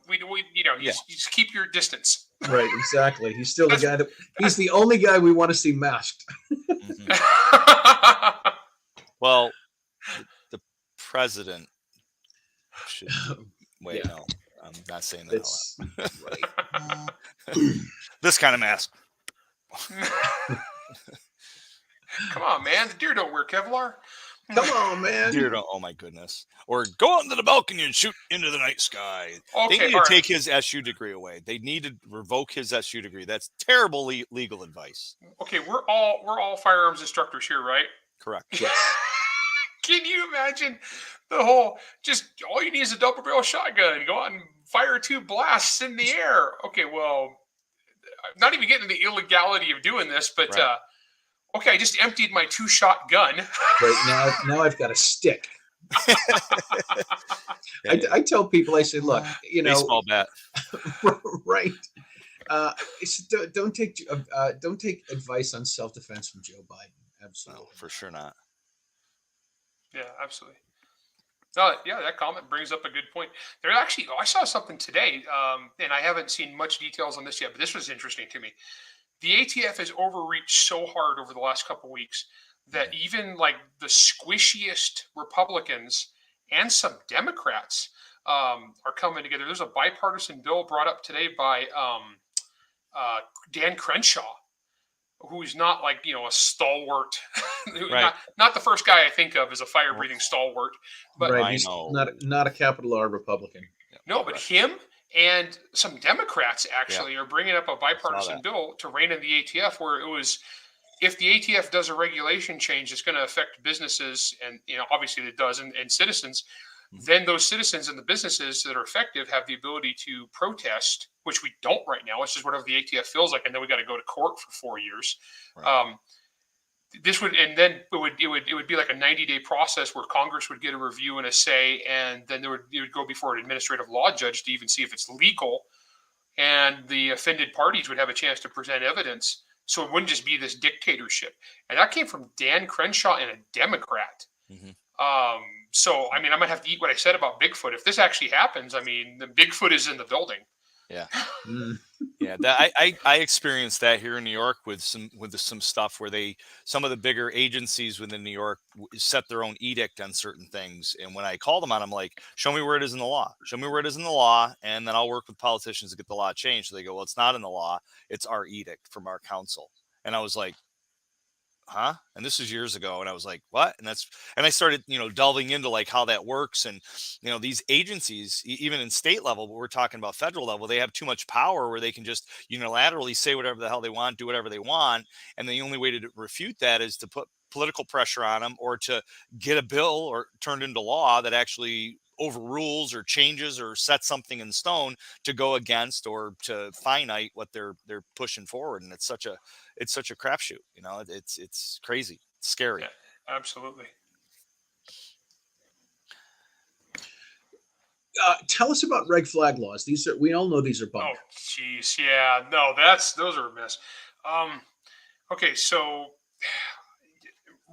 S3: just keep your distance.
S1: Right, exactly. He's still the guy he's the only guy we want to see masked.
S2: Well, the president should wait. Yeah. No, I'm not saying that.
S1: It's
S2: right. This kind of mask.
S3: Come on, man. The deer don't wear Kevlar.
S1: Come on, man.
S2: Deer don't. Oh my goodness. Or go out into the balcony and shoot into the night sky.
S3: Okay,
S2: they need to
S3: all
S2: take his SU degree away. They need to revoke his SU degree. That's terrible legal advice.
S3: Okay, we're all firearms instructors here, right?
S2: Correct.
S1: Yes.
S3: Can you imagine the whole? Just all you need is a double barrel shotgun. Go out and fire 2 blasts in the air. Okay, well, I'm not even getting the illegality of doing this, but
S2: Right.
S3: okay, I just emptied my 2-shot gun.
S1: Right now I've got a stick. I tell people, I say, look,
S2: Baseball bat.
S1: right. Don't take advice on self-defense from Joe Biden. Absolutely.
S2: No, for sure not.
S3: Yeah, absolutely. Yeah, that comment brings up a good point. There actually, I saw something today, and I haven't seen much details on this yet, but this was interesting to me. The ATF has overreached so hard over the last couple of weeks that even like the squishiest Republicans and some Democrats are coming together. There's a bipartisan bill brought up today by Dan Crenshaw, who's not like, a stalwart,
S2: Right.
S3: not the first guy I think of as a fire breathing stalwart, but
S1: right,
S2: I
S1: he's
S2: know.
S1: not a capital R Republican.
S3: no, but him and some Democrats actually are bringing up a bipartisan bill to rein in the ATF, where it was, if the ATF does a regulation change that's going to affect businesses, and obviously it does, and citizens, then those citizens and the businesses that are effective have the ability to protest, which we don't right now. It's just whatever the ATF feels like, and then we got to go to court for 4 years.
S2: Right.
S3: This would, and then it would be like a 90-day process where Congress would get a review and a say, and then it would go before an administrative law judge to even see if it's legal, and the offended parties would have a chance to present evidence. So it wouldn't just be this dictatorship. And that came from Dan Crenshaw and a Democrat.
S2: Mm-hmm.
S3: So, I mean, I might have to eat what I said about Bigfoot. If this actually happens, I mean, the Bigfoot is in the building.
S2: Yeah.
S1: Mm.
S2: Yeah, I experienced that here in New York with some stuff where some of the bigger agencies within New York set their own edict on certain things, and when I called them on, I'm like, show me where it is in the law. Show me where it is in the law, and then I'll work with politicians to get the law changed. So they go, well, it's not in the law. It's our edict from our council. And I was like, huh? And this was years ago, and I was like, what? And I started delving into like how that works, and these agencies, even in state level, but we're talking about federal level, they have too much power where they can just unilaterally say whatever the hell they want, do whatever they want, and the only way to refute that is to put political pressure on them, or to get a bill or turned into law that actually overrules or changes or sets something in stone to go against or to finite what they're pushing forward. And it's such a crapshoot. It's crazy. It's scary.
S3: Yeah, absolutely.
S1: Tell us about red flag laws. We all know these are bunk.
S3: Oh, geez. Yeah, no, those are a mess. Okay, so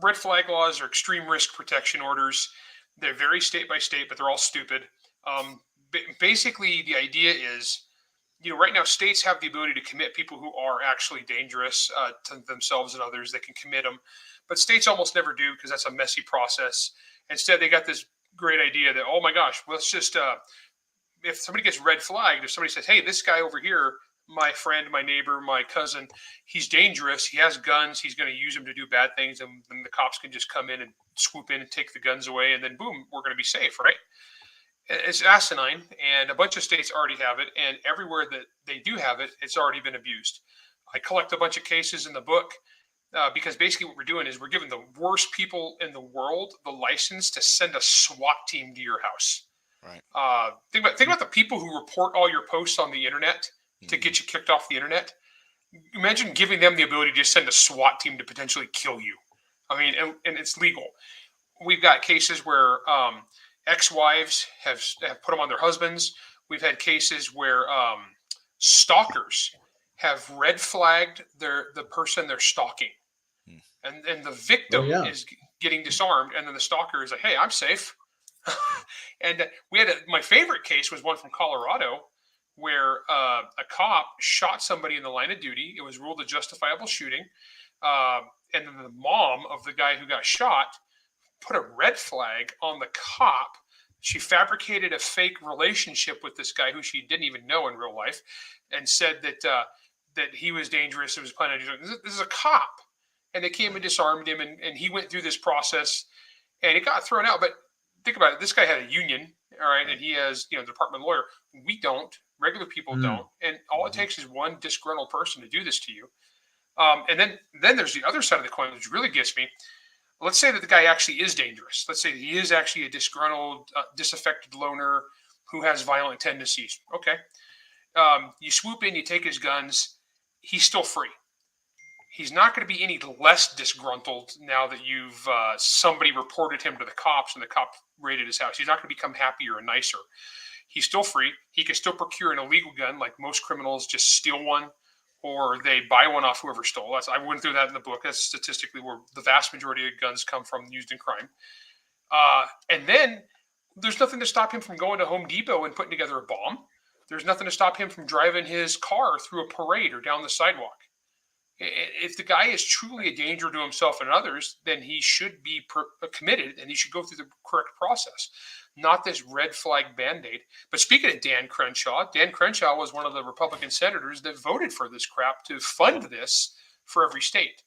S3: red flag laws are extreme risk protection orders. They vary state by state, but they're all stupid. Basically, the idea is, right now states have the ability to commit people who are actually dangerous to themselves and others. They can commit them, but states almost never do because that's a messy process. Instead, they got this great idea that, oh my gosh, let's just, if somebody gets red flagged, if somebody says, hey, this guy over here, my friend, my neighbor, my cousin, he's dangerous, he has guns, he's going to use them to do bad things, and then the cops can just come in and swoop in and take the guns away, and then boom, we're going to be safe, right? It's asinine, and a bunch of states already have it, and everywhere that they do have it, it's already been abused. I collect a bunch of cases in the book because basically what we're doing is we're giving the worst people in the world the license to send a SWAT team to your house.
S2: Right.
S3: Think about the people who report all your posts on the internet to get you kicked off the internet. Imagine giving them the ability to just send a SWAT team to potentially kill you. I mean, and it's legal. We've got cases where ex-wives have put them on their husbands. We've had cases where stalkers have red flagged the person they're stalking. And the victim is getting disarmed, and then the stalker is like, hey, I'm safe. And we had my favorite case was one from Colorado where a cop shot somebody in the line of duty. It was ruled a justifiable shooting. And then the mom of the guy who got shot put a red flag on the cop. She fabricated a fake relationship with this guy who she didn't even know in real life, and said that he was dangerous. It was planning to do this is a cop. and they came and disarmed him, and he went through this process, and it got thrown out. But think about it. This guy had a union, all right, and he has, you know, department lawyer. We don't. Regular people don't. And all it takes is one disgruntled person to do this to you. And then there's the other side of the coin, which really gets me. Let's say that the guy actually is dangerous. Let's say he is actually a disgruntled, disaffected loner who has violent tendencies. Okay. You swoop in, you take his guns. He's still free. He's not going to be any less disgruntled now that you've somebody reported him to the cops and the cop raided his house. He's not going to become happier or nicer. He's still free. He can still procure an illegal gun, like most criminals just steal one, or they buy one off whoever stole. I went through that in the book. That's statistically where the vast majority of guns come from used in crime. And then there's nothing to stop him from going to Home Depot and putting together a bomb. There's nothing to stop him from driving his car through a parade or down the sidewalk. If the guy is truly a danger to himself and others, then he should be committed and he should go through the correct process, not this red flag Band-Aid. But speaking of Dan Crenshaw was one of the Republican senators that voted for this crap to fund this for every state.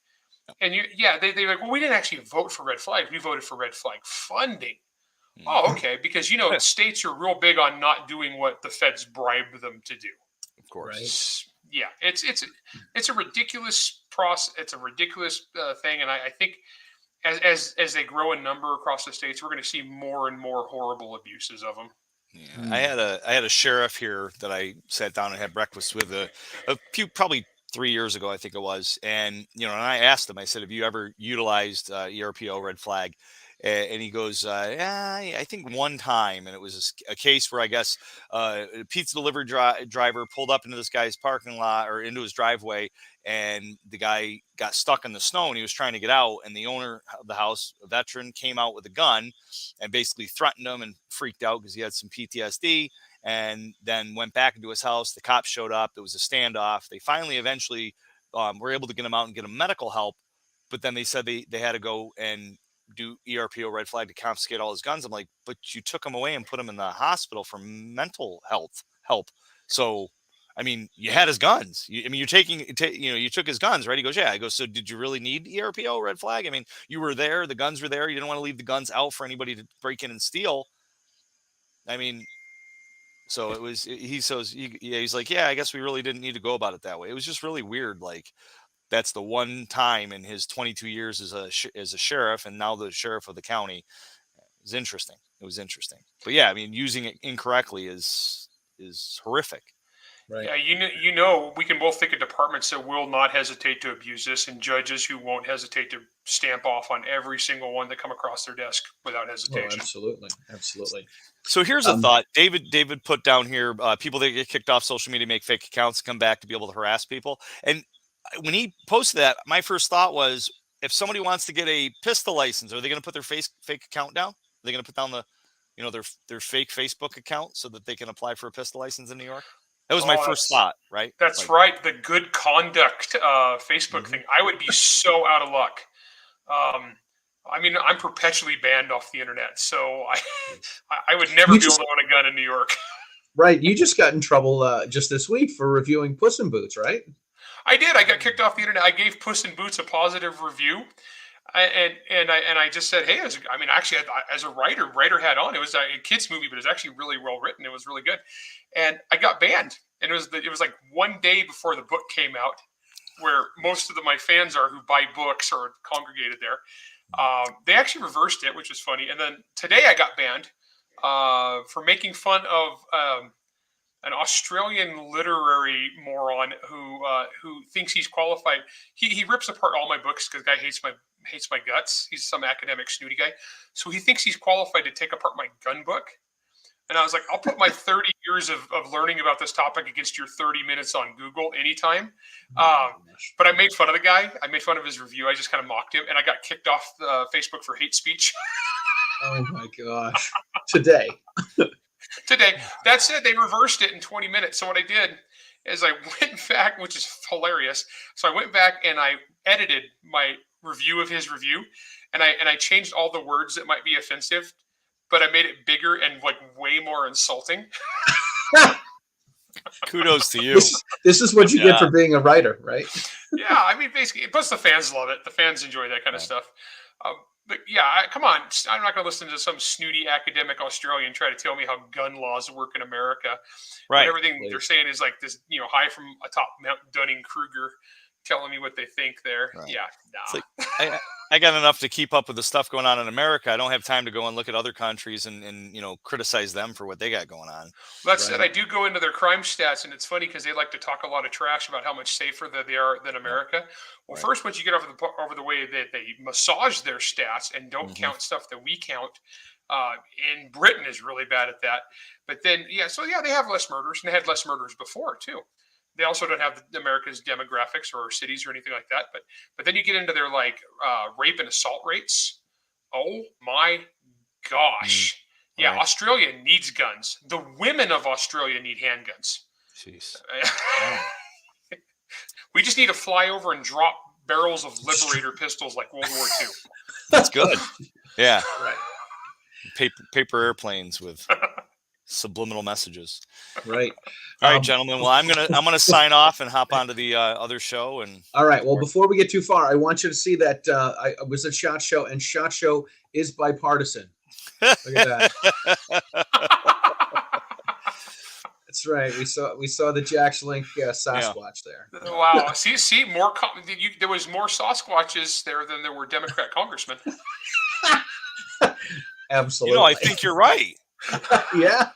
S3: And they're like, well, we didn't actually vote for red flags. We voted for red flag funding. Oh, okay. Because, you know, states are real big on not doing what the feds bribe them to do.
S2: Of course.
S3: Right. Yeah, it's a ridiculous process. It's a ridiculous thing, and I think as they grow in number across the states, we're going to see more and more horrible abuses of them.
S2: Yeah, I had a sheriff here that I sat down and had breakfast with a few, probably 3 years ago, I think it was, and and I asked him. I said, "Have you ever utilized ERPO red flag?" And he goes, I think one time, and it was a case where I guess a pizza delivery driver pulled up into this guy's parking lot or into his driveway, and the guy got stuck in the snow and he was trying to get out. And the owner of the house, a veteran, came out with a gun and basically threatened him and freaked out because he had some PTSD, and then went back into his house. The cops showed up. There was a standoff. They finally eventually were able to get him out and get him medical help. But then they said they had to go and do ERPO red flag to confiscate all his guns. I'm like, but you took him away and put him in the hospital for mental health help. So, I mean, you had his guns. You took his guns, right? He goes, yeah. I go, so did you really need ERPO red flag? I mean, you were there, the guns were there. You didn't want to leave the guns out for anybody to break in and steal. I mean, so it was, he's like, yeah, I guess we really didn't need to go about it that way. It was just really weird. Like, that's the one time in his 22 years as a sheriff, and now the sheriff of the county. It was interesting. But yeah, I mean, using it incorrectly is horrific.
S3: Right. Yeah, we can both think of departments that will not hesitate to abuse this, and judges who won't hesitate to stamp off on every single one that come across their desk without hesitation.
S1: Oh, absolutely.
S2: So here's a thought. David put down here, people that get kicked off social media make fake accounts, come back to be able to harass people. And when he posted that, my first thought was, if somebody wants to get a pistol license, are they going to put their fake account down? Are they going to put down their fake Facebook account so that they can apply for a pistol license in New York? That was my first thought, right?
S3: That's right. The good conduct Facebook thing. I would be so out of luck. I mean, I'm perpetually banned off the internet, so I would never be able to own a gun in New York.
S1: Right. You just got in trouble just this week for reviewing Puss in Boots, right?
S3: I did. I got kicked off the internet. I gave Puss in Boots a positive review, and I just said, hey, as a writer hat on. It was a kids movie, but it was actually really well written. It was really good, and I got banned. And it was like one day before the book came out, where most of my fans are who buy books or congregated there. They actually reversed it, which was funny. And then today I got banned for making fun of an Australian literary moron who thinks he's qualified. He rips apart all my books because the guy hates my guts. He's some academic snooty guy. So he thinks he's qualified to take apart my gun book. And I was like, I'll put my 30 years of learning about this topic against your 30 minutes on Google anytime. But I made fun of the guy. I made fun of his review. I just kind of mocked him. And I got kicked off Facebook for hate speech.
S1: Oh, my gosh. Today.
S3: That's it. They reversed it in 20 minutes. So what I did is I went back, which is hilarious. So I went back and I edited my review of his review. And I changed all the words that might be offensive, but I made it bigger and like way more insulting.
S2: Kudos to you.
S1: This is what you get for being a writer, right?
S3: Yeah, I mean, basically, plus the fans love it. The fans enjoy that kind of stuff. But yeah, come on. I'm not going to listen to some snooty academic Australian try to tell me how gun laws work in America.
S2: Right.
S3: And everything they're saying is like this, high from atop Mount Dunning-Kruger telling me what they think there. Right. Yeah, nah.
S2: It's like, I got enough to keep up with the stuff going on in America. I don't have time to go and look at other countries and criticize them for what they got going on.
S3: That said, I do go into their crime stats, and it's funny because they like to talk a lot of trash about how much safer that they are than America. Well, first, once you get over the way that they massage their stats and don't count stuff that we count, and Britain is really bad at that. But then, they have less murders, and they had less murders before too. They also don't have America's demographics or cities or anything like that. But then you get into their rape and assault rates. Oh my gosh. Yeah, right. Australia needs guns. The women of Australia need handguns.
S2: Jeez.
S3: We just need to fly over and drop barrels of Liberator pistols like World War II.
S2: That's good. Yeah.
S3: Right.
S2: Paper airplanes with subliminal messages.
S1: Right.
S2: All right, gentlemen. Well, I'm gonna sign off and hop onto the other show. And
S1: all right. Well, before we get too far, I want you to see that I was at SHOT Show, and SHOT Show is bipartisan. Look at that. That's right. We saw the Jack's Link Sasquatch there.
S3: Wow. See more. There was more Sasquatches there than there were Democrat congressmen.
S1: Absolutely.
S2: I think you're right.
S1: Yeah.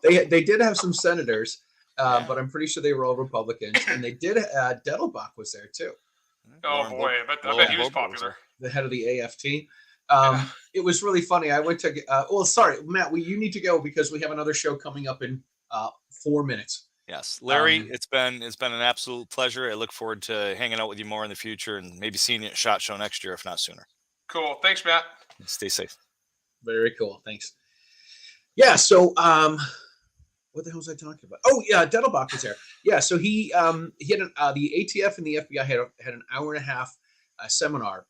S1: They did have some senators, but I'm pretty sure they were all Republicans. And they did. Dettelbach was there too.
S3: Oh boy, I bet he was popular.
S1: The head of the AFT. It was really funny. I went to. Sorry, Matt. You need to go because we have another show coming up in 4 minutes.
S2: Yes, Larry. It's been an absolute pleasure. I look forward to hanging out with you more in the future and maybe seeing you at SHOT Show next year, if not sooner.
S3: Cool. Thanks, Matt.
S2: Stay safe.
S1: Very cool. Thanks. Yeah. So, what the hell was I talking about? Oh, yeah, Dettelbach was there. Yeah. So he had the ATF and the FBI had an hour and a half seminar,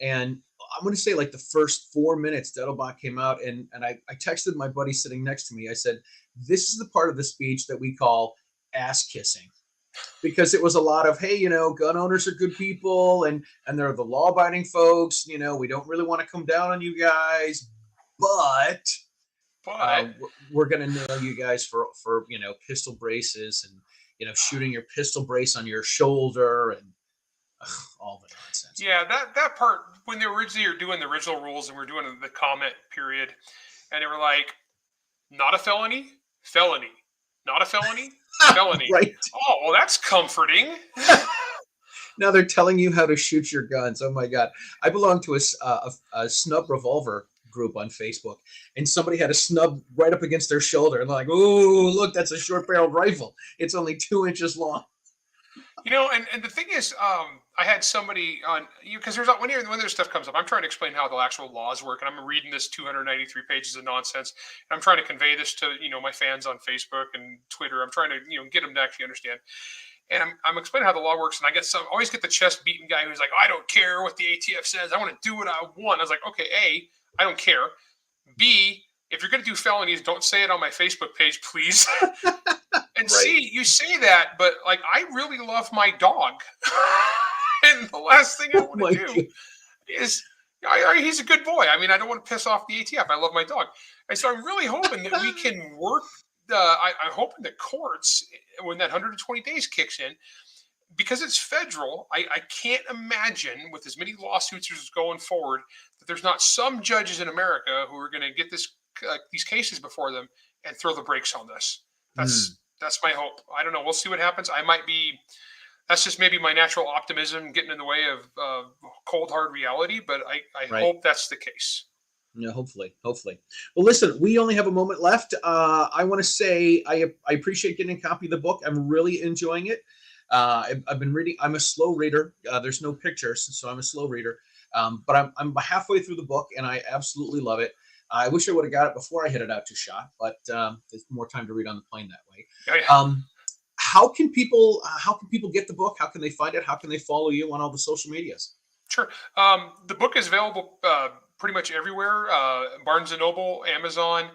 S1: and I'm going to say like the first 4 minutes, Dettelbach came out, and I texted my buddy sitting next to me. I said, "This is the part of the speech that we call ass kissing." Because it was a lot of, hey, gun owners are good people, and they're the law-abiding folks. We don't really want to come down on you guys, but we're going to nail you guys for pistol braces and shooting your pistol brace on your shoulder and all the nonsense.
S3: Yeah, that part when they originally were doing the original rules and we're doing the comment period, and they were like, not a felony, felony, not a felony. Felony.
S1: Right.
S3: Oh, well, that's comforting.
S1: Now they're telling you how to shoot your guns. Oh my God. I belong to a snub revolver group on Facebook, and somebody had a snub right up against their shoulder, and they're like, "Oh, look, that's a short-barreled rifle. It's only 2 inches long."
S3: And the thing is, I had somebody on because when there's stuff comes up, I'm trying to explain how the actual laws work, and I'm reading this 293 pages of nonsense, and I'm trying to convey this to my fans on Facebook and Twitter. I'm trying to get them to actually understand, and I'm explaining how the law works, and I always get the chest beating guy who's like, I don't care what the ATF says, I want to do what I want. I was like, okay, A, I don't care. B, if you're going to do felonies, don't say it on my Facebook page, please. And right. C, you say that, but I really love my dog. And the last thing I want to do is, he's a good boy. I mean, I don't want to piss off the ATF. I love my dog. And so I'm really hoping that we can work. I'm hoping the courts, when that 120 days kicks in, because it's federal, I can't imagine with as many lawsuits as going forward that there's not some judges in America who are going to get these cases before them and throw the brakes on this. That's my hope. I don't know. We'll see what happens. That's just maybe my natural optimism getting in the way of cold, hard reality, but I hope that's the case.
S1: Yeah, hopefully. Well, listen, we only have a moment left. I want to say I appreciate getting a copy of the book. I'm really enjoying it. I've been reading. I'm a slow reader. There's no pictures, so I'm a slow reader. But I'm halfway through the book, and I absolutely love it. I wish I would have got it before I headed out to SHOT, but there's more time to read on the plane that way.
S3: Oh, yeah.
S1: How can people get the book? How can they find it? How can they follow you on all the social medias?
S3: Sure. The book is available pretty much everywhere. Barnes & Noble, Amazon.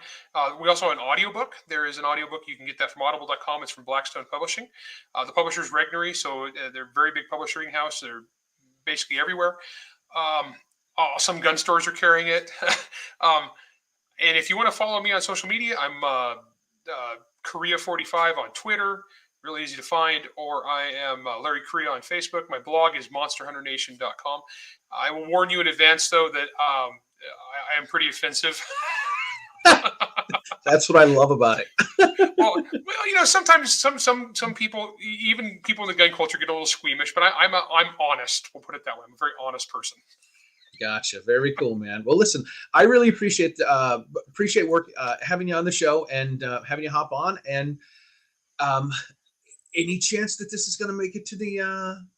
S3: We also have an audiobook. There is an audiobook. You can get that from audible.com. It's from Blackstone Publishing. The publisher is Regnery, so they're a very big publishing house. They're basically everywhere. Some gun stores are carrying it. And if you want to follow me on social media, I'm Correia45 on Twitter. Really easy to find. Or I am Larry Correia on Facebook. My blog is monsterhunternation.com. I will warn you in advance, though, that I am pretty offensive.
S1: That's what I love about it.
S3: well, you know, sometimes some people, even people in the gun culture, get a little squeamish. But I'm honest. We'll put it that way. I'm a very honest person.
S1: Gotcha. Very cool, man. Well, listen, I really appreciate having you on the show and having you hop on. And any chance that this is going to make it to the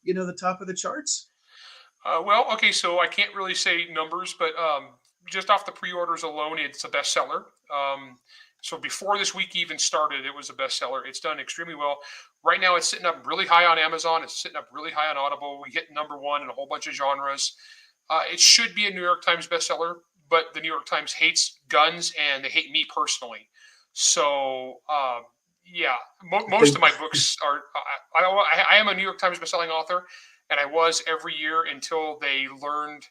S1: the top of the charts?
S3: Well, okay, so I can't really say numbers, but just off the pre-orders alone, it's a bestseller. So before this week even started, it was a bestseller. It's done extremely well. Right now, it's sitting up really high on Amazon. It's sitting up really high on Audible. We hit #1 in a whole bunch of genres. It should be a New York Times bestseller, but the New York Times hates guns and they hate me personally. So, yeah, most of my books are. I am a New York Times bestselling author, and I was every year until they learned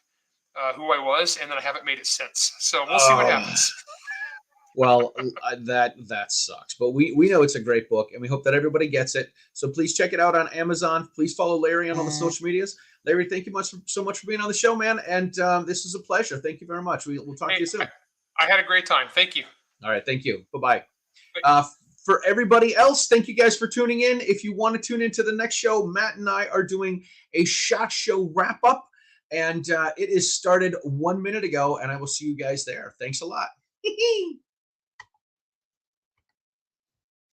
S3: who I was, and then I haven't made it since. So we'll see what happens.
S1: Well, that sucks, but we know it's a great book, and we hope that everybody gets it. So please check it out on Amazon. Please follow Larry on all the social medias. Larry, thank you so much for being on the show, man. And this is a pleasure. Thank you very much. We'll talk to you soon.
S3: I had a great time. Thank you.
S1: All right. Thank you. Bye-bye. For everybody else, thank you guys for tuning in. If you want to tune into the next show, Matt and I are doing a SHOT Show wrap-up, and it is started 1 minute ago, and I will see you guys there. Thanks a lot.